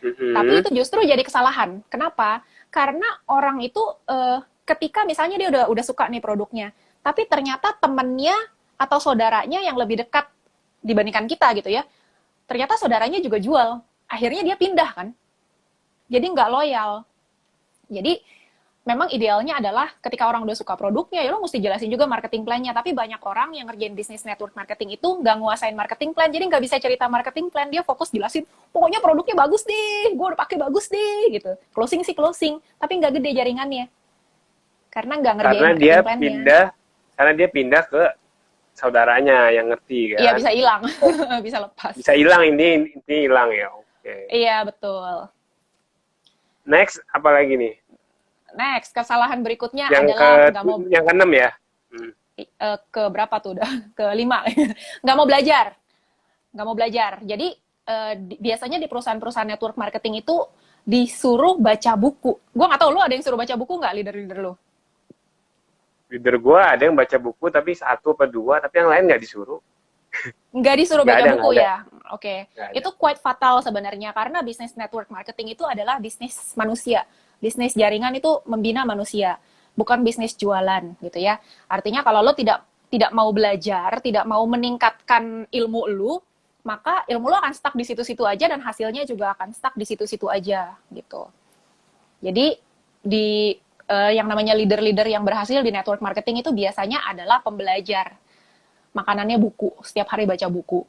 Tapi itu justru jadi kesalahan. Kenapa? Karena orang itu ketika misalnya dia udah suka nih produknya, tapi ternyata temennya atau saudaranya yang lebih dekat dibandingkan kita gitu ya, ternyata saudaranya juga jual. Akhirnya dia pindah kan. Jadi nggak loyal. Jadi memang idealnya adalah ketika orang udah suka produknya, ya lo mesti jelasin juga marketing plan-nya. Tapi banyak orang yang ngerjain bisnis network marketing itu nggak nguasain marketing plan, jadi nggak bisa cerita marketing plan. Dia fokus jelasin, pokoknya produknya bagus deh, gue udah pakai bagus deh, gitu. Closing sih closing, tapi nggak gede jaringannya. Karena nggak ngerjain marketing plan-nya. Karena dia pindah ke saudaranya yang ngerti kan. Iya, bisa hilang, bisa lepas. Bisa hilang, ini hilang ya. Oke. Iya, betul. Next, apa lagi nih? Next, kesalahan berikutnya Yang adalah nggak mau yang keenam ya. ke berapa tuh udah ke 5 nggak mau belajar, jadi biasanya di perusahaan-perusahaan network marketing itu disuruh baca buku. Gue nggak tahu lo ada yang suruh baca buku nggak, leader lo? Leader gue ada yang baca buku tapi 1 atau 2, tapi yang lain nggak disuruh. Nggak disuruh Nggak baca ada, buku nggak ada. ya? Oke. Nggak ada. Itu quite fatal sebenarnya, karena bisnis network marketing itu adalah bisnis manusia. Bisnis jaringan itu membina manusia, bukan bisnis jualan gitu ya. Artinya kalau lo tidak mau belajar, tidak mau meningkatkan ilmu lo, maka ilmu lo akan stuck di situ-situ aja dan hasilnya juga akan stuck di situ-situ aja gitu. Jadi di yang namanya leader-leader yang berhasil di network marketing itu biasanya adalah pembelajar. Makanannya buku, setiap hari baca buku.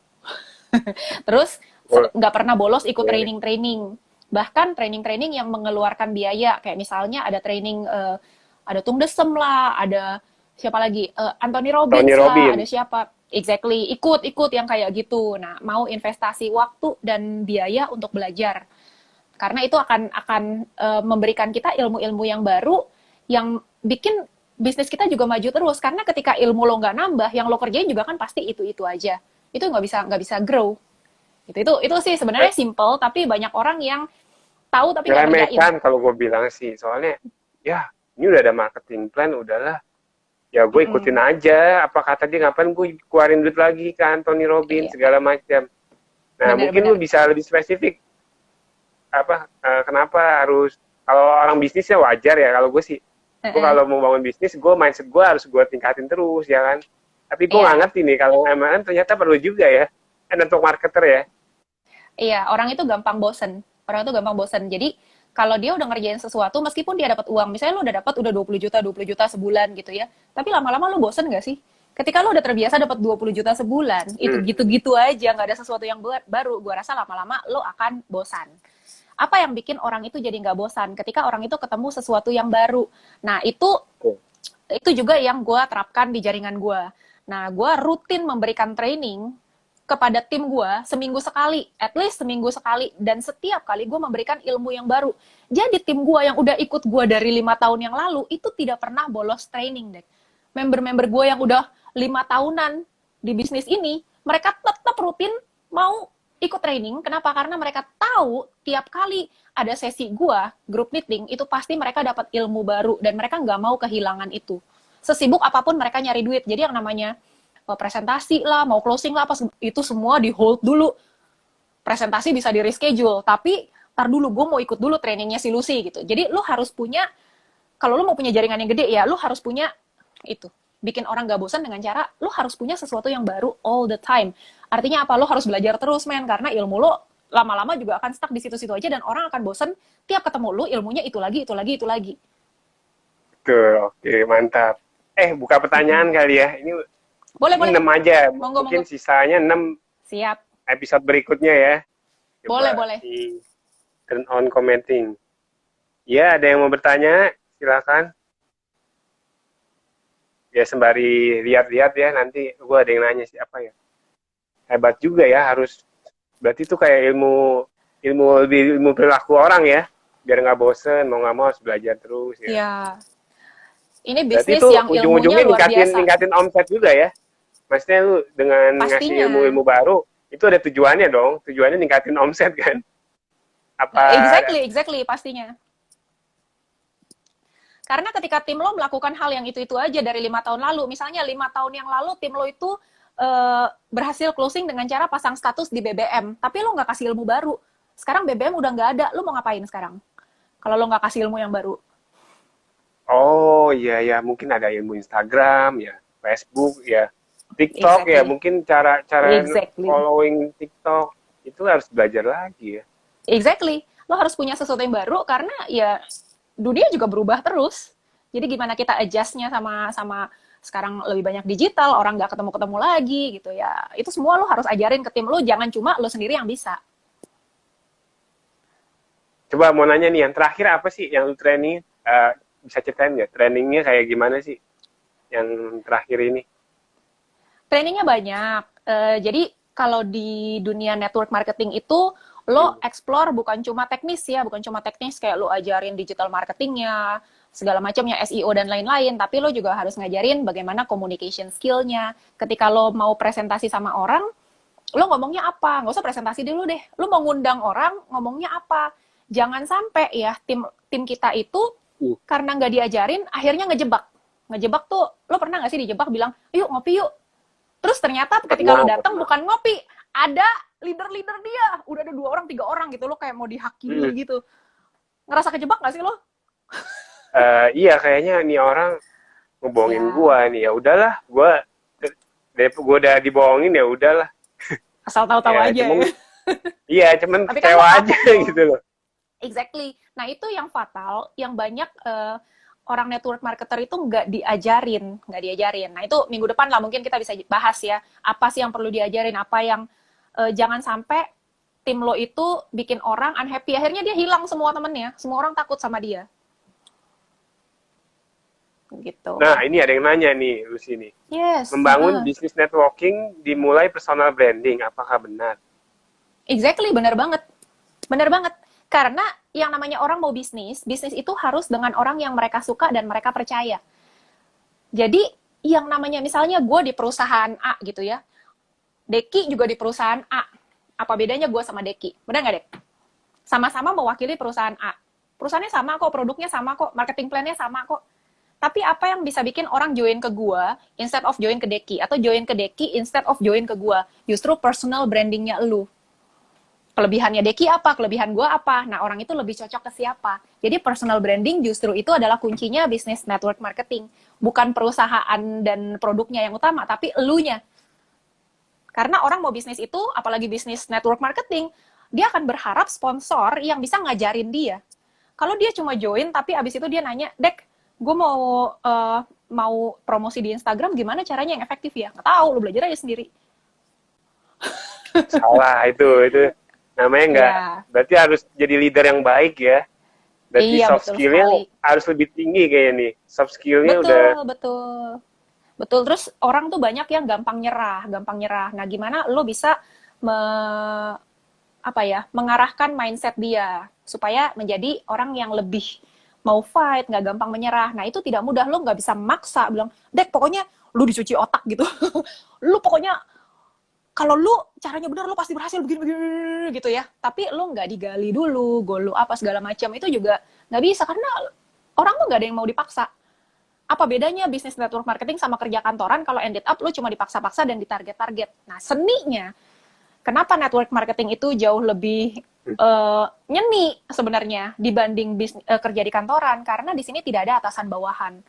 Terus Oh, nggak pernah bolos ikut iya. training-training. Bahkan training-training yang mengeluarkan biaya, kayak misalnya ada training, ada Tung Desem lah, ada siapa lagi, Anthony Tony Robbins lah, ada Robbins. siapa, exactly, ikut yang kayak gitu. Nah, mau investasi waktu dan biaya untuk belajar, karena itu akan memberikan kita ilmu-ilmu yang baru, yang bikin bisnis kita juga maju terus. Karena ketika ilmu lo nggak nambah, yang lo kerjain juga kan pasti itu aja. Itu nggak bisa grow. Itu sih sebenarnya simple, tapi banyak orang yang tahu tapi nggak ngerjain. Ngeremehkan kalau gue bilang sih, soalnya ya ini udah ada marketing plan, udahlah ya gue ikutin Mm-mm. aja apa kata dia, ngapain gue keluarin duit lagi kan Tony Robbins Iya, segala macam. Nah mungkin lu benar-benar. bisa lebih spesifik apa, kenapa harus, kalau orang bisnis ya wajar ya, kalau gue sih, gue Uh-uh. kalau mau bangun bisnis gue mindset gue harus gue tingkatin terus ya kan, tapi gue nggak Iya, ngerti nih kalau emang ternyata perlu juga ya kan untuk marketer ya. iya, orang itu gampang bosen. Orang itu gampang bosen. Jadi kalau dia udah ngerjain sesuatu, meskipun dia dapat uang, misalnya lu udah dapat udah 20 juta sebulan gitu ya, tapi lama-lama lu bosen gak sih? Ketika lu udah terbiasa dapat 20 juta sebulan, itu Hmm. gitu-gitu aja, nggak ada sesuatu yang baru, gua rasa lama-lama lu akan bosan. Apa yang bikin orang itu jadi nggak bosan? Ketika orang itu ketemu sesuatu yang baru. Nah, itu juga yang gue terapkan di jaringan gue. Nah, gue rutin memberikan training kepada tim gue seminggu sekali, at least seminggu sekali, dan setiap kali gue memberikan ilmu yang baru. Jadi tim gue yang udah ikut gue dari 5 tahun yang lalu itu tidak pernah bolos training, deh. Member-member gue yang udah 5 tahunan di bisnis ini, mereka tetap rutin mau ikut training. Kenapa? Karena mereka tahu tiap kali ada sesi gue, group meeting, itu pasti mereka dapat ilmu baru dan mereka nggak mau kehilangan itu. Sesibuk apapun mereka nyari duit. Jadi yang namanya presentasi lah, mau closing lah, apa itu semua di hold dulu. Presentasi bisa di reschedule, tapi tar dulu gue mau ikut dulu trainingnya si Lucy gitu. Jadi lu harus punya, kalau lu mau punya jaringan yang gede ya, lu harus punya itu. Bikin orang gak bosan dengan cara lu harus punya sesuatu yang baru all the time. Artinya apa? Lu harus belajar terus, men, karena ilmu lu lama-lama juga akan stuck di situ-situ aja dan orang akan bosan tiap ketemu lu ilmunya itu lagi, itu lagi, itu lagi. Tuh, oke, mantap. Buka pertanyaan kali ya. Boleh, Ini boleh. 6 aja. Monggo, Mungkin monggo. sisanya 6 Siap. episode berikutnya ya. Boleh, Coba boleh. di turn on commenting. Ya, ada yang mau bertanya? Silakan. Ya, sembari lihat-lihat ya, nanti gue ada yang nanya siapa ya. Hebat juga ya, berarti itu kayak ilmu perilaku orang ya. Biar nggak bosen, mau nggak mau harus belajar terus ya. Ya, ini Berarti bisnis itu yang ilmunya ujung-ujungnya luar ningkatin biasa. ningkatin omset juga ya. Maksudnya lu dengan ngasih Pastinya. ilmu-ilmu baru, itu ada tujuannya dong. Tujuannya ningkatin omset kan. Apa Exactly, exactly, pastinya. Karena ketika tim lo melakukan hal yang itu aja dari 5 tahun lalu, misalnya 5 tahun yang lalu tim lo itu berhasil closing dengan cara pasang status di BBM, tapi lo nggak kasih ilmu baru. Sekarang BBM udah nggak ada, lo mau ngapain sekarang? Kalau lo nggak kasih ilmu yang baru. Oh iya ya, mungkin ada ilmu Instagram ya, Facebook ya, TikTok ya, Exactly, mungkin cara exactly, following TikTok itu harus belajar lagi ya. exactly. Lo harus punya sesuatu yang baru karena ya dunia juga berubah terus. Jadi gimana kita adjust-nya sama sama sekarang lebih banyak digital, orang nggak ketemu-ketemu lagi gitu ya. Itu semua lo harus ajarin ke tim lo, jangan cuma lo sendiri yang bisa. Coba mau nanya nih, yang terakhir apa sih yang lu training? Bisa ceritain nggak? Trainingnya kayak gimana sih? Yang terakhir ini? Trainingnya banyak. Jadi kalau di dunia network marketing itu lo explore bukan cuma teknis ya, bukan cuma teknis kayak lo ajarin digital marketingnya, segala macamnya SEO dan lain-lain, tapi lo juga harus ngajarin bagaimana communication skill-nya. Ketika lo mau presentasi sama orang, lo ngomongnya apa? Nggak usah presentasi dulu deh. Lo mau ngundang orang, ngomongnya apa? Jangan sampai ya tim kita itu karena nggak diajarin, akhirnya ngejebak. Ngejebak tuh, lo pernah nggak sih dijebak bilang, yuk ngopi yuk. Terus ternyata ketika lo Pernah, datang pernah. bukan ngopi, ada leader-leader dia. Udah ada 2 orang, 3 orang gitu. Lo kayak mau dihakimi gitu. Ngerasa kejebak nggak sih lo? Iya, kayaknya nih orang ngebohongin Ya, gua nih. Ya udahlah, gua udah dibohongin ya udahlah. asal tahu-tahu Ya, aja ya. cuman Tapi kan lo kecewa aja kapok tuh. gitu loh. Exactly. Nah, itu yang fatal, yang banyak orang network marketer itu nggak diajarin. Nah itu minggu depan lah mungkin kita bisa bahas ya, apa sih yang perlu diajarin, apa yang jangan sampai tim lo itu bikin orang unhappy, akhirnya dia hilang semua temennya, semua orang takut sama dia. Gitu. Nah, ini ada yang nanya nih, Lucy nih. Yes. Membangun bisnis networking dimulai personal branding, apakah benar? Exactly, benar banget. Benar banget. Karena yang namanya orang mau bisnis itu harus dengan orang yang mereka suka dan mereka percaya. Jadi, yang namanya misalnya gue di perusahaan A gitu ya, Deki juga di perusahaan A. Apa bedanya gue sama Deki? Benar nggak, Dek? Sama-sama mewakili perusahaan A. Perusahaannya sama kok, produknya sama kok, marketing plan-nya sama kok. Tapi apa yang bisa bikin orang join ke gua instead of join ke Deki, atau join ke Deki instead of join ke gua? Justru personal brandingnya lu. Kelebihannya Deki apa, kelebihan gua apa. Nah, orang itu lebih cocok ke siapa. Jadi personal branding justru itu adalah kuncinya bisnis network marketing. Bukan perusahaan dan produknya yang utama, tapi elunya. Karena orang mau bisnis itu, apalagi bisnis network marketing, dia akan berharap sponsor yang bisa ngajarin dia. Kalau dia cuma join, tapi abis itu dia nanya, Dek, gue mau promosi di Instagram, gimana caranya yang efektif ya? Nggak tahu, lu belajar aja sendiri. Salah, itu namanya nggak, berarti harus jadi leader yang baik ya. Berarti Iya, soft skill-nya harus lebih tinggi kayaknya nih. Soft skill-nya udah... Betul. Terus orang tuh banyak yang gampang nyerah. Nah, gimana lo bisa mengarahkan mindset dia supaya menjadi orang yang lebih mau fight, nggak gampang menyerah. Nah, itu tidak mudah. Lo nggak bisa maksa bilang, Dek, pokoknya lo dicuci otak gitu. Lo pokoknya kalau lu caranya benar, lu pasti berhasil begini gitu ya. Tapi lu nggak digali dulu, goal lu apa segala macam, itu juga nggak bisa karena orang tuh nggak ada yang mau dipaksa. Apa bedanya bisnis network marketing sama kerja kantoran kalau ended up lu cuma dipaksa-paksa dan ditarget-target. Nah, seninya kenapa network marketing itu jauh lebih nyeni sebenarnya dibanding kerja di kantoran, karena di sini tidak ada atasan bawahan.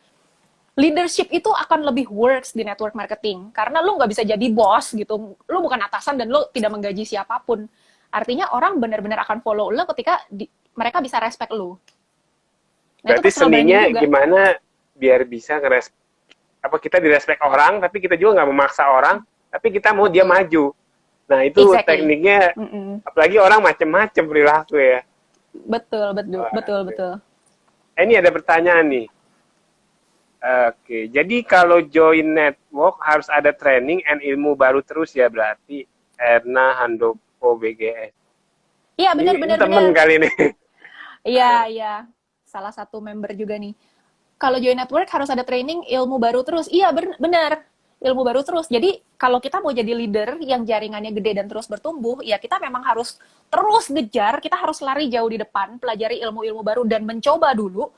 Leadership itu akan lebih works di network marketing. Karena lu nggak bisa jadi bos gitu. Lu bukan atasan dan lu tidak menggaji siapapun. Artinya orang benar-benar akan follow lu ketika mereka bisa respect lu. Nah, berarti seninya gimana biar bisa kita direspek orang, tapi kita juga nggak memaksa orang, tapi kita mau dia maju. Nah, itu tekniknya, apalagi orang macam-macam perilaku ya. Betul. Ini ada pertanyaan nih. Oke, jadi kalau join network harus ada training and ilmu baru terus ya, berarti Erna Handoko BGS. Iya, benar. Temen kali ini. Iya. Salah satu member juga nih. Kalau join network harus ada training, ilmu baru terus. Iya, benar. Ilmu baru terus. Jadi, kalau kita mau jadi leader yang jaringannya gede dan terus bertumbuh, ya kita memang harus terus ngejar, kita harus lari jauh di depan, pelajari ilmu-ilmu baru dan mencoba dulu.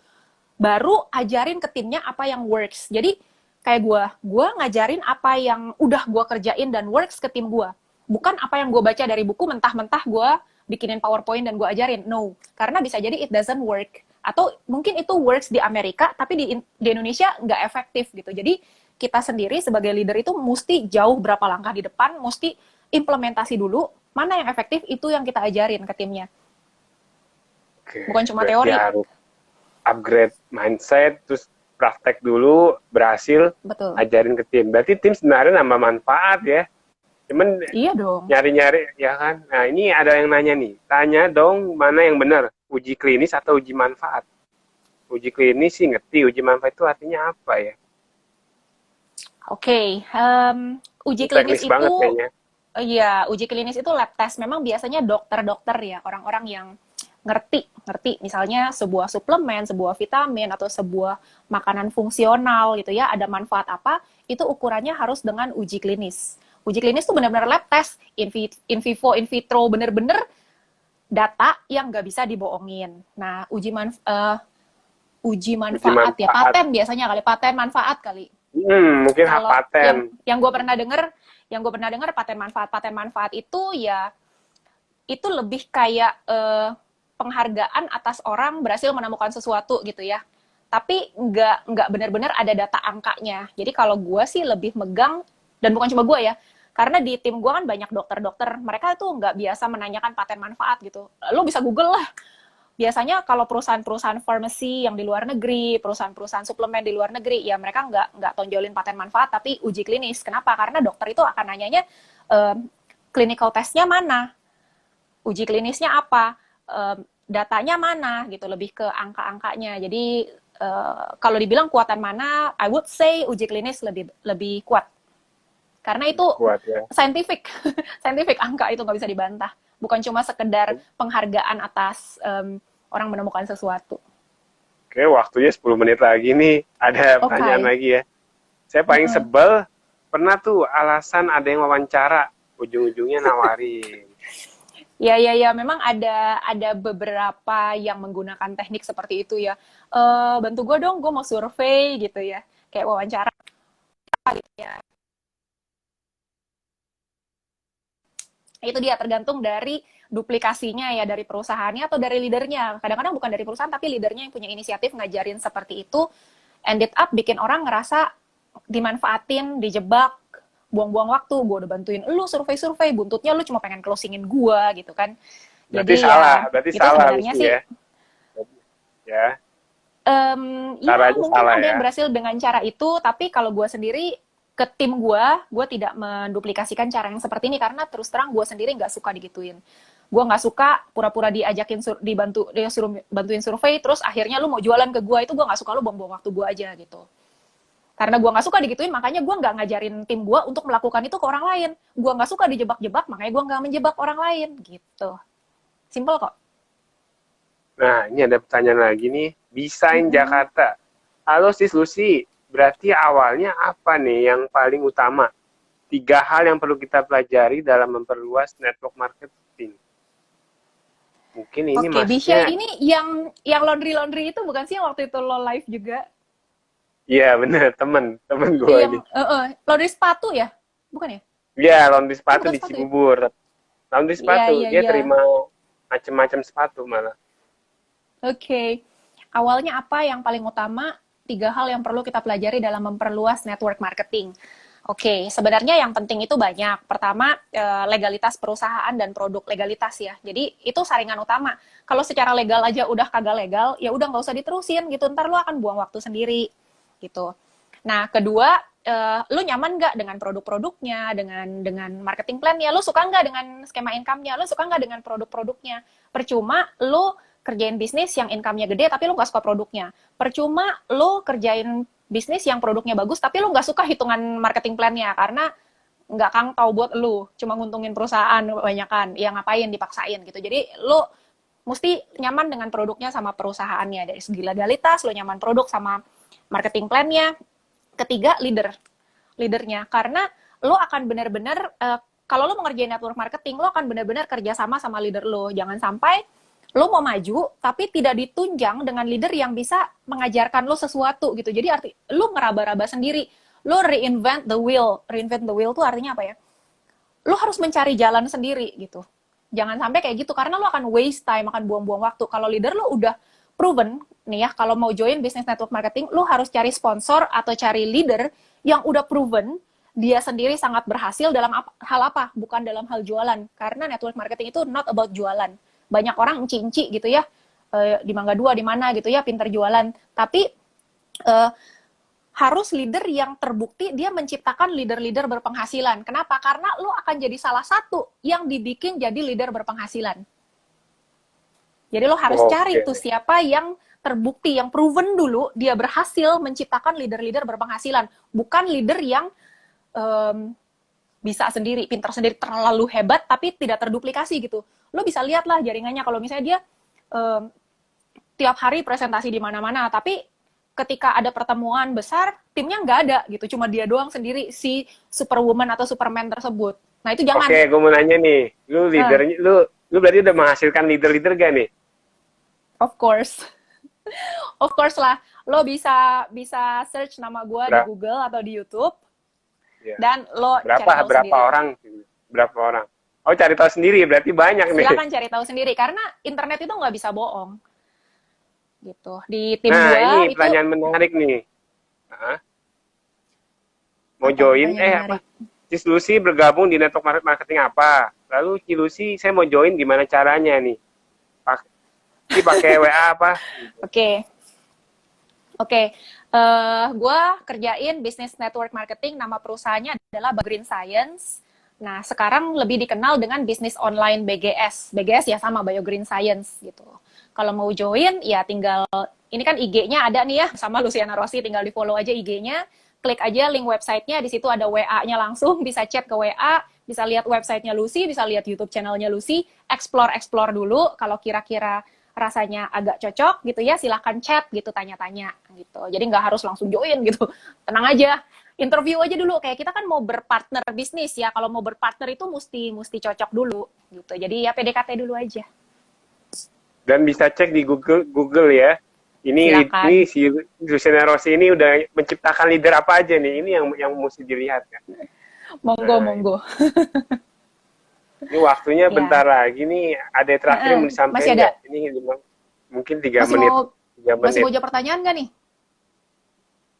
Baru ajarin ke timnya apa yang works. Jadi kayak gue ngajarin apa yang udah gue kerjain dan works ke tim gue. Bukan apa yang gue baca dari buku mentah-mentah gue bikinin PowerPoint dan gue ajarin. No, karena bisa jadi it doesn't work. Atau mungkin itu works di Amerika, tapi di Indonesia nggak efektif gitu. Jadi kita sendiri sebagai leader itu mesti jauh berapa langkah di depan, mesti implementasi dulu, mana yang efektif itu yang kita ajarin ke timnya. Bukan cuma teori. Upgrade mindset, terus praktek dulu, berhasil, betul, ajarin ke tim. Berarti tim sebenarnya nambah manfaat ya. Cuman iya dong. Nyari-nyari, ya kan? Nah, ini ada yang nanya nih. Tanya dong, mana yang benar? Uji klinis atau uji manfaat? Uji klinis sih ngerti, uji manfaat itu artinya apa ya? Oke, uji klinis itu... banget kayaknya. Iya, uji klinis itu lab test. Memang biasanya dokter-dokter ya, orang-orang yang ngerti misalnya sebuah suplemen, sebuah vitamin atau sebuah makanan fungsional gitu ya, ada manfaat apa, itu ukurannya harus dengan uji klinis. Uji klinis itu benar-benar lab test, in vivo, in vitro, bener-bener data yang nggak bisa dibohongin. Nah, uji manfaat ya, paten biasanya kali, paten manfaat kali. Mungkin hak paten. Yang gue pernah dengar paten manfaat itu ya itu lebih kayak penghargaan atas orang berhasil menemukan sesuatu gitu ya. Tapi nggak benar-benar ada data angkanya. Jadi kalau gue sih lebih megang, dan bukan cuma gue ya, karena di tim gue kan banyak dokter-dokter, mereka tuh nggak biasa menanyakan paten manfaat gitu. Lo bisa Google lah, biasanya kalau perusahaan-perusahaan farmasi yang di luar negeri, perusahaan-perusahaan suplemen di luar negeri, ya mereka nggak tonjolin paten manfaat, tapi uji klinis. Kenapa? Karena dokter itu akan nanyanya, clinical testnya mana, uji klinisnya apa, datanya mana, gitu, lebih ke angka-angkanya. Jadi kalau dibilang kuatan mana, I would say uji klinis lebih kuat. Karena itu Kuat ya. scientific, scientific angka itu nggak bisa dibantah. Bukan cuma sekedar penghargaan atas orang menemukan sesuatu. Oke, waktunya 10 menit lagi nih. Ada pertanyaan lagi ya. Saya paling sebel, pernah tuh alasan ada yang wawancara, ujung-ujungnya nawarin. Ya, memang ada beberapa yang menggunakan teknik seperti itu ya. Bantu gue dong, gue mau survei gitu ya. Kayak wawancara gitu ya. Itu dia tergantung dari duplikasinya ya, dari perusahaannya atau dari leadernya. Kadang-kadang bukan dari perusahaan, tapi leadernya yang punya inisiatif ngajarin seperti itu, ended up bikin orang ngerasa dimanfaatin, dijebak, buang-buang waktu. Gue udah bantuin lu survei-survei, buntutnya lu cuma pengen closingin gue gitu kan. Berarti Jadi salah, ya, berarti itu salah sebenarnya sih ya. Ya. ya mungkin salah ada ya. yang berhasil dengan cara itu, tapi kalau gue sendiri ke tim gue tidak menduplikasikan cara yang seperti ini karena terus terang gue sendiri nggak suka digituin. Gue nggak suka pura-pura diajakin dia suruh bantuin survei, terus akhirnya lu mau jualan ke gue, itu gue nggak suka, lu buang-buang waktu gue aja gitu. Karena gue nggak suka digituin, makanya gue nggak ngajarin tim gue untuk melakukan itu ke orang lain. Gue nggak suka dijebak-jebak, makanya gue nggak menjebak orang lain gitu. Simple kok. Nah, ini ada pertanyaan lagi nih. Desain Jakarta. Halo Sis Lucy, berarti awalnya apa nih yang paling utama? 3 hal yang perlu kita pelajari dalam memperluas network marketing. Mungkin ini Oke, Bisha, maksudnya... ini yang laundry itu bukan sih yang waktu itu lo live juga? Iya, bener. Temen gue Yang ini. laundry sepatu ya? Bukan ya? Iya, laundry sepatu Bukan di sepatu ya? Cibubur. Laundry sepatu, dia Iya. terima macam-macam sepatu malah. Oke. Awalnya apa yang paling utama? 3 hal yang perlu kita pelajari dalam memperluas network marketing. Oke, sebenarnya yang penting itu banyak. Pertama, legalitas perusahaan dan produk, legalitas ya. Jadi itu saringan utama. Kalau secara legal aja udah kagak legal, ya udah nggak usah diterusin gitu. Ntar lu akan buang waktu sendiri gitu. Nah, kedua, lu nyaman nggak dengan produk-produknya, dengan marketing plan-nya? Lu suka nggak dengan skema income-nya? Lu suka nggak dengan produk-produknya? Percuma lu kerjain bisnis yang income-nya gede, tapi lu nggak suka produknya. Percuma lu kerjain bisnis yang produknya bagus, tapi lu nggak suka hitungan marketing plan-nya, karena nggak kangtau buat lu, cuma nguntungin perusahaan kebanyakan, ya ngapain dipaksain gitu. Jadi lu mesti nyaman dengan produknya sama perusahaannya. Dari segi legalitas, lu nyaman produk sama marketing plan-nya. Ketiga, leadernya. Karena lu akan benar-benar, kalau lu mau ngerjain network marketing, lu akan benar-benar kerjasama sama leader lu. Jangan sampai lo mau maju, tapi tidak ditunjang dengan leader yang bisa mengajarkan lo sesuatu gitu. Jadi lo ngeraba-raba sendiri. Lo reinvent the wheel. Reinvent the wheel tuh artinya apa ya? Lo harus mencari jalan sendiri gitu. Jangan sampai kayak gitu, karena lo akan waste time, akan buang-buang waktu. Kalau leader lo udah proven, nih ya, kalau mau join business network marketing, lo harus cari sponsor atau cari leader yang udah proven, dia sendiri sangat berhasil dalam hal apa? Bukan dalam hal jualan. Karena network marketing itu not about jualan. Banyak orang enci-enci gitu ya, di Mangga 2, di mana gitu ya, pinter jualan. Tapi harus leader yang terbukti dia menciptakan leader-leader berpenghasilan. Kenapa? Karena lo akan jadi salah satu yang dibikin jadi leader berpenghasilan. Jadi lo harus cari tuh siapa yang terbukti, yang proven dulu, dia berhasil menciptakan leader-leader berpenghasilan. Bukan leader yang bisa sendiri, pintar sendiri, terlalu hebat, tapi tidak terduplikasi gitu. Lo bisa lihat lah jaringannya, kalau misalnya dia tiap hari presentasi di mana-mana, tapi ketika ada pertemuan besar, timnya nggak ada gitu, cuma dia doang sendiri, si superwoman atau superman tersebut. Nah itu jangan. Oke, gue mau nanya nih, lu leadernya, lu berarti udah menghasilkan leader-leader gak nih? Of course. Of course lah. Lo bisa search nama gue di Google atau di YouTube. Ya. Dan lo cari tahu sendiri. Berapa orang? Oh, cari tahu sendiri, berarti banyak nih. Silakan cari tahu sendiri, karena internet itu nggak bisa bohong. Gitu. Di tim nah, gua ini pertanyaan menarik nih. Mau join, apa? Cis Lucy bergabung di network marketing apa? Lalu Cis Lucy, saya mau join, gimana caranya nih? Lucy pakai WA apa? Oke. Gue kerjain bisnis network marketing, nama perusahaannya adalah Green Science. Nah, sekarang lebih dikenal dengan bisnis online BGS. BGS ya sama Bio Green Science gitu. Kalau mau join, ya tinggal, ini kan IG-nya ada nih ya, sama Luciana Rossi, tinggal di-follow aja IG-nya, klik aja link website-nya, di situ ada WA-nya langsung, bisa chat ke WA, bisa lihat website-nya Lucy, bisa lihat YouTube channel-nya Lucy, explore dulu, kalau kira-kira rasanya agak cocok gitu ya, silahkan chat gitu, tanya-tanya gitu. Jadi nggak harus langsung join gitu, tenang aja. Interview aja dulu, kayak kita kan mau berpartner bisnis ya, kalau mau berpartner itu mesti cocok dulu gitu. Jadi ya PDKT dulu aja. Dan bisa cek di Google ya. Ini si Luciana Rossi ini udah menciptakan leader apa aja nih? Ini yang mesti dilihat ya. Monggo. Ini waktunya bentar lagi nih. Ada terakhir yang mau disampaikan. Masih ada. Ini mungkin 3 menit. 3 menit. Masih mau jawab pertanyaan nggak nih?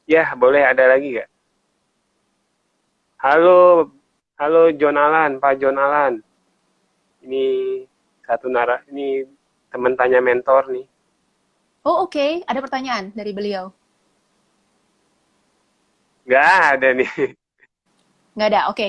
Ya, boleh. Ada lagi nggak? Halo John Alan, Pak John Alan. Ini ini teman tanya mentor nih. Oh oke. Ada pertanyaan dari beliau? Nggak ada nih. Nggak ada, oke.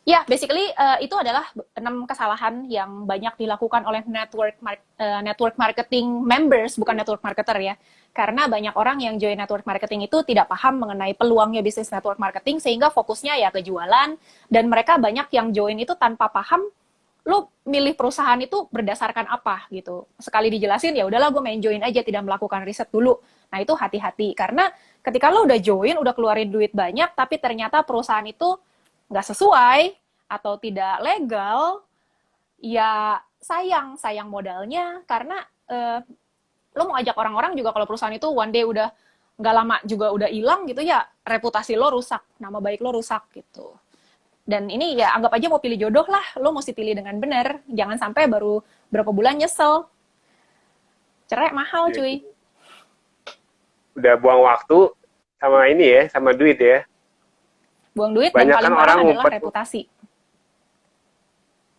Ya, basically itu adalah 6 kesalahan yang banyak dilakukan oleh network marketing members, bukan network marketer ya. Karena banyak orang yang join network marketing itu tidak paham mengenai peluangnya bisnis network marketing, sehingga fokusnya ya ke jualan, dan mereka banyak yang join itu tanpa paham lo milih perusahaan itu berdasarkan apa gitu. Sekali dijelasin, ya udahlah gue main join aja, tidak melakukan riset dulu. Nah itu hati-hati, karena ketika lo udah join, udah keluarin duit banyak, tapi ternyata perusahaan itu nggak sesuai atau tidak legal, ya sayang modalnya, karena lo mau ajak orang-orang juga kalau perusahaan itu one day udah nggak lama juga udah hilang gitu ya, reputasi lo rusak, nama baik lo rusak gitu. Dan ini ya anggap aja mau pilih jodoh lah, lo mesti pilih dengan benar, jangan sampai baru berapa bulan nyesel. Cerai mahal cuy. Udah buang waktu sama ini ya, sama duit ya. Buang duit, banyak dan paling kan parah orang adalah reputasi.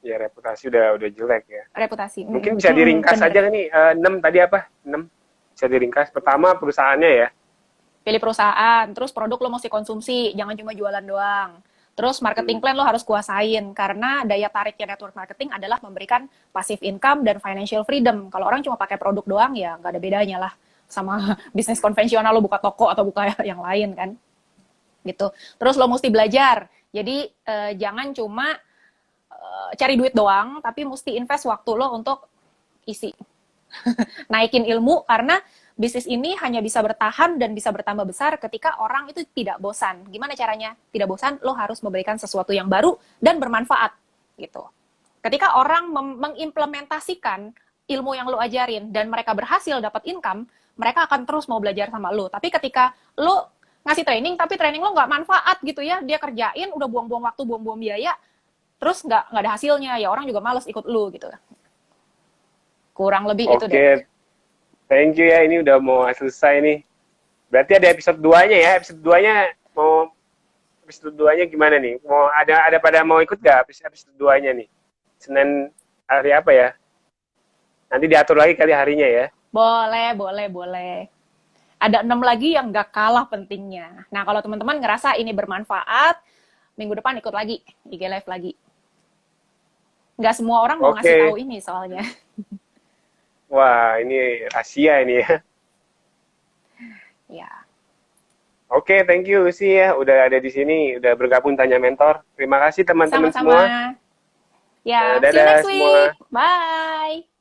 Ya reputasi udah jelek ya. Reputasi. Mungkin bisa diringkas aja nih, 6 tadi apa? 6 bisa diringkas. Pertama perusahaannya ya. Pilih perusahaan, terus produk lo mesti konsumsi, jangan cuma jualan doang. Terus marketing plan lo harus kuasain, karena daya tariknya network marketing adalah memberikan passive income dan financial freedom. Kalau orang cuma pakai produk doang, ya nggak ada bedanya lah sama bisnis konvensional, lo buka toko atau buka yang lain kan. Gitu. Terus lo mesti belajar, jadi jangan cuma cari duit doang, tapi mesti invest waktu lo untuk isi. Naikin ilmu, karena bisnis ini hanya bisa bertahan dan bisa bertambah besar ketika orang itu tidak bosan. Gimana caranya? Tidak bosan, lo harus memberikan sesuatu yang baru dan bermanfaat gitu. Ketika orang mengimplementasikan ilmu yang lo ajarin dan mereka berhasil dapat income, mereka akan terus mau belajar sama lo. Tapi ketika lo ngasih training, tapi training lo nggak manfaat gitu ya, dia kerjain, udah buang-buang waktu, buang-buang biaya, terus nggak ada hasilnya, ya orang juga males ikut lo gitu. Kurang lebih itu deh. Thank you ya, ini udah mau selesai nih. Berarti ada episode 2-nya ya. Episode 2-nya gimana nih? Mau ada pada mau ikut gak episode 2-nya nih? Senin hari apa ya? Nanti diatur lagi kali harinya ya. Boleh. Ada 6 lagi yang gak kalah pentingnya. Nah, kalau teman-teman ngerasa ini bermanfaat, minggu depan ikut lagi, IG Live lagi. Nggak semua orang mau ngasih tahu ini soalnya. Wah, ini rahasia ini ya. Ya. Oke, thank you Lucy ya, udah ada di sini, udah bergabung Tanya Mentor. Terima kasih teman-teman semua. Ya, dadah see you next semua. week. Bye.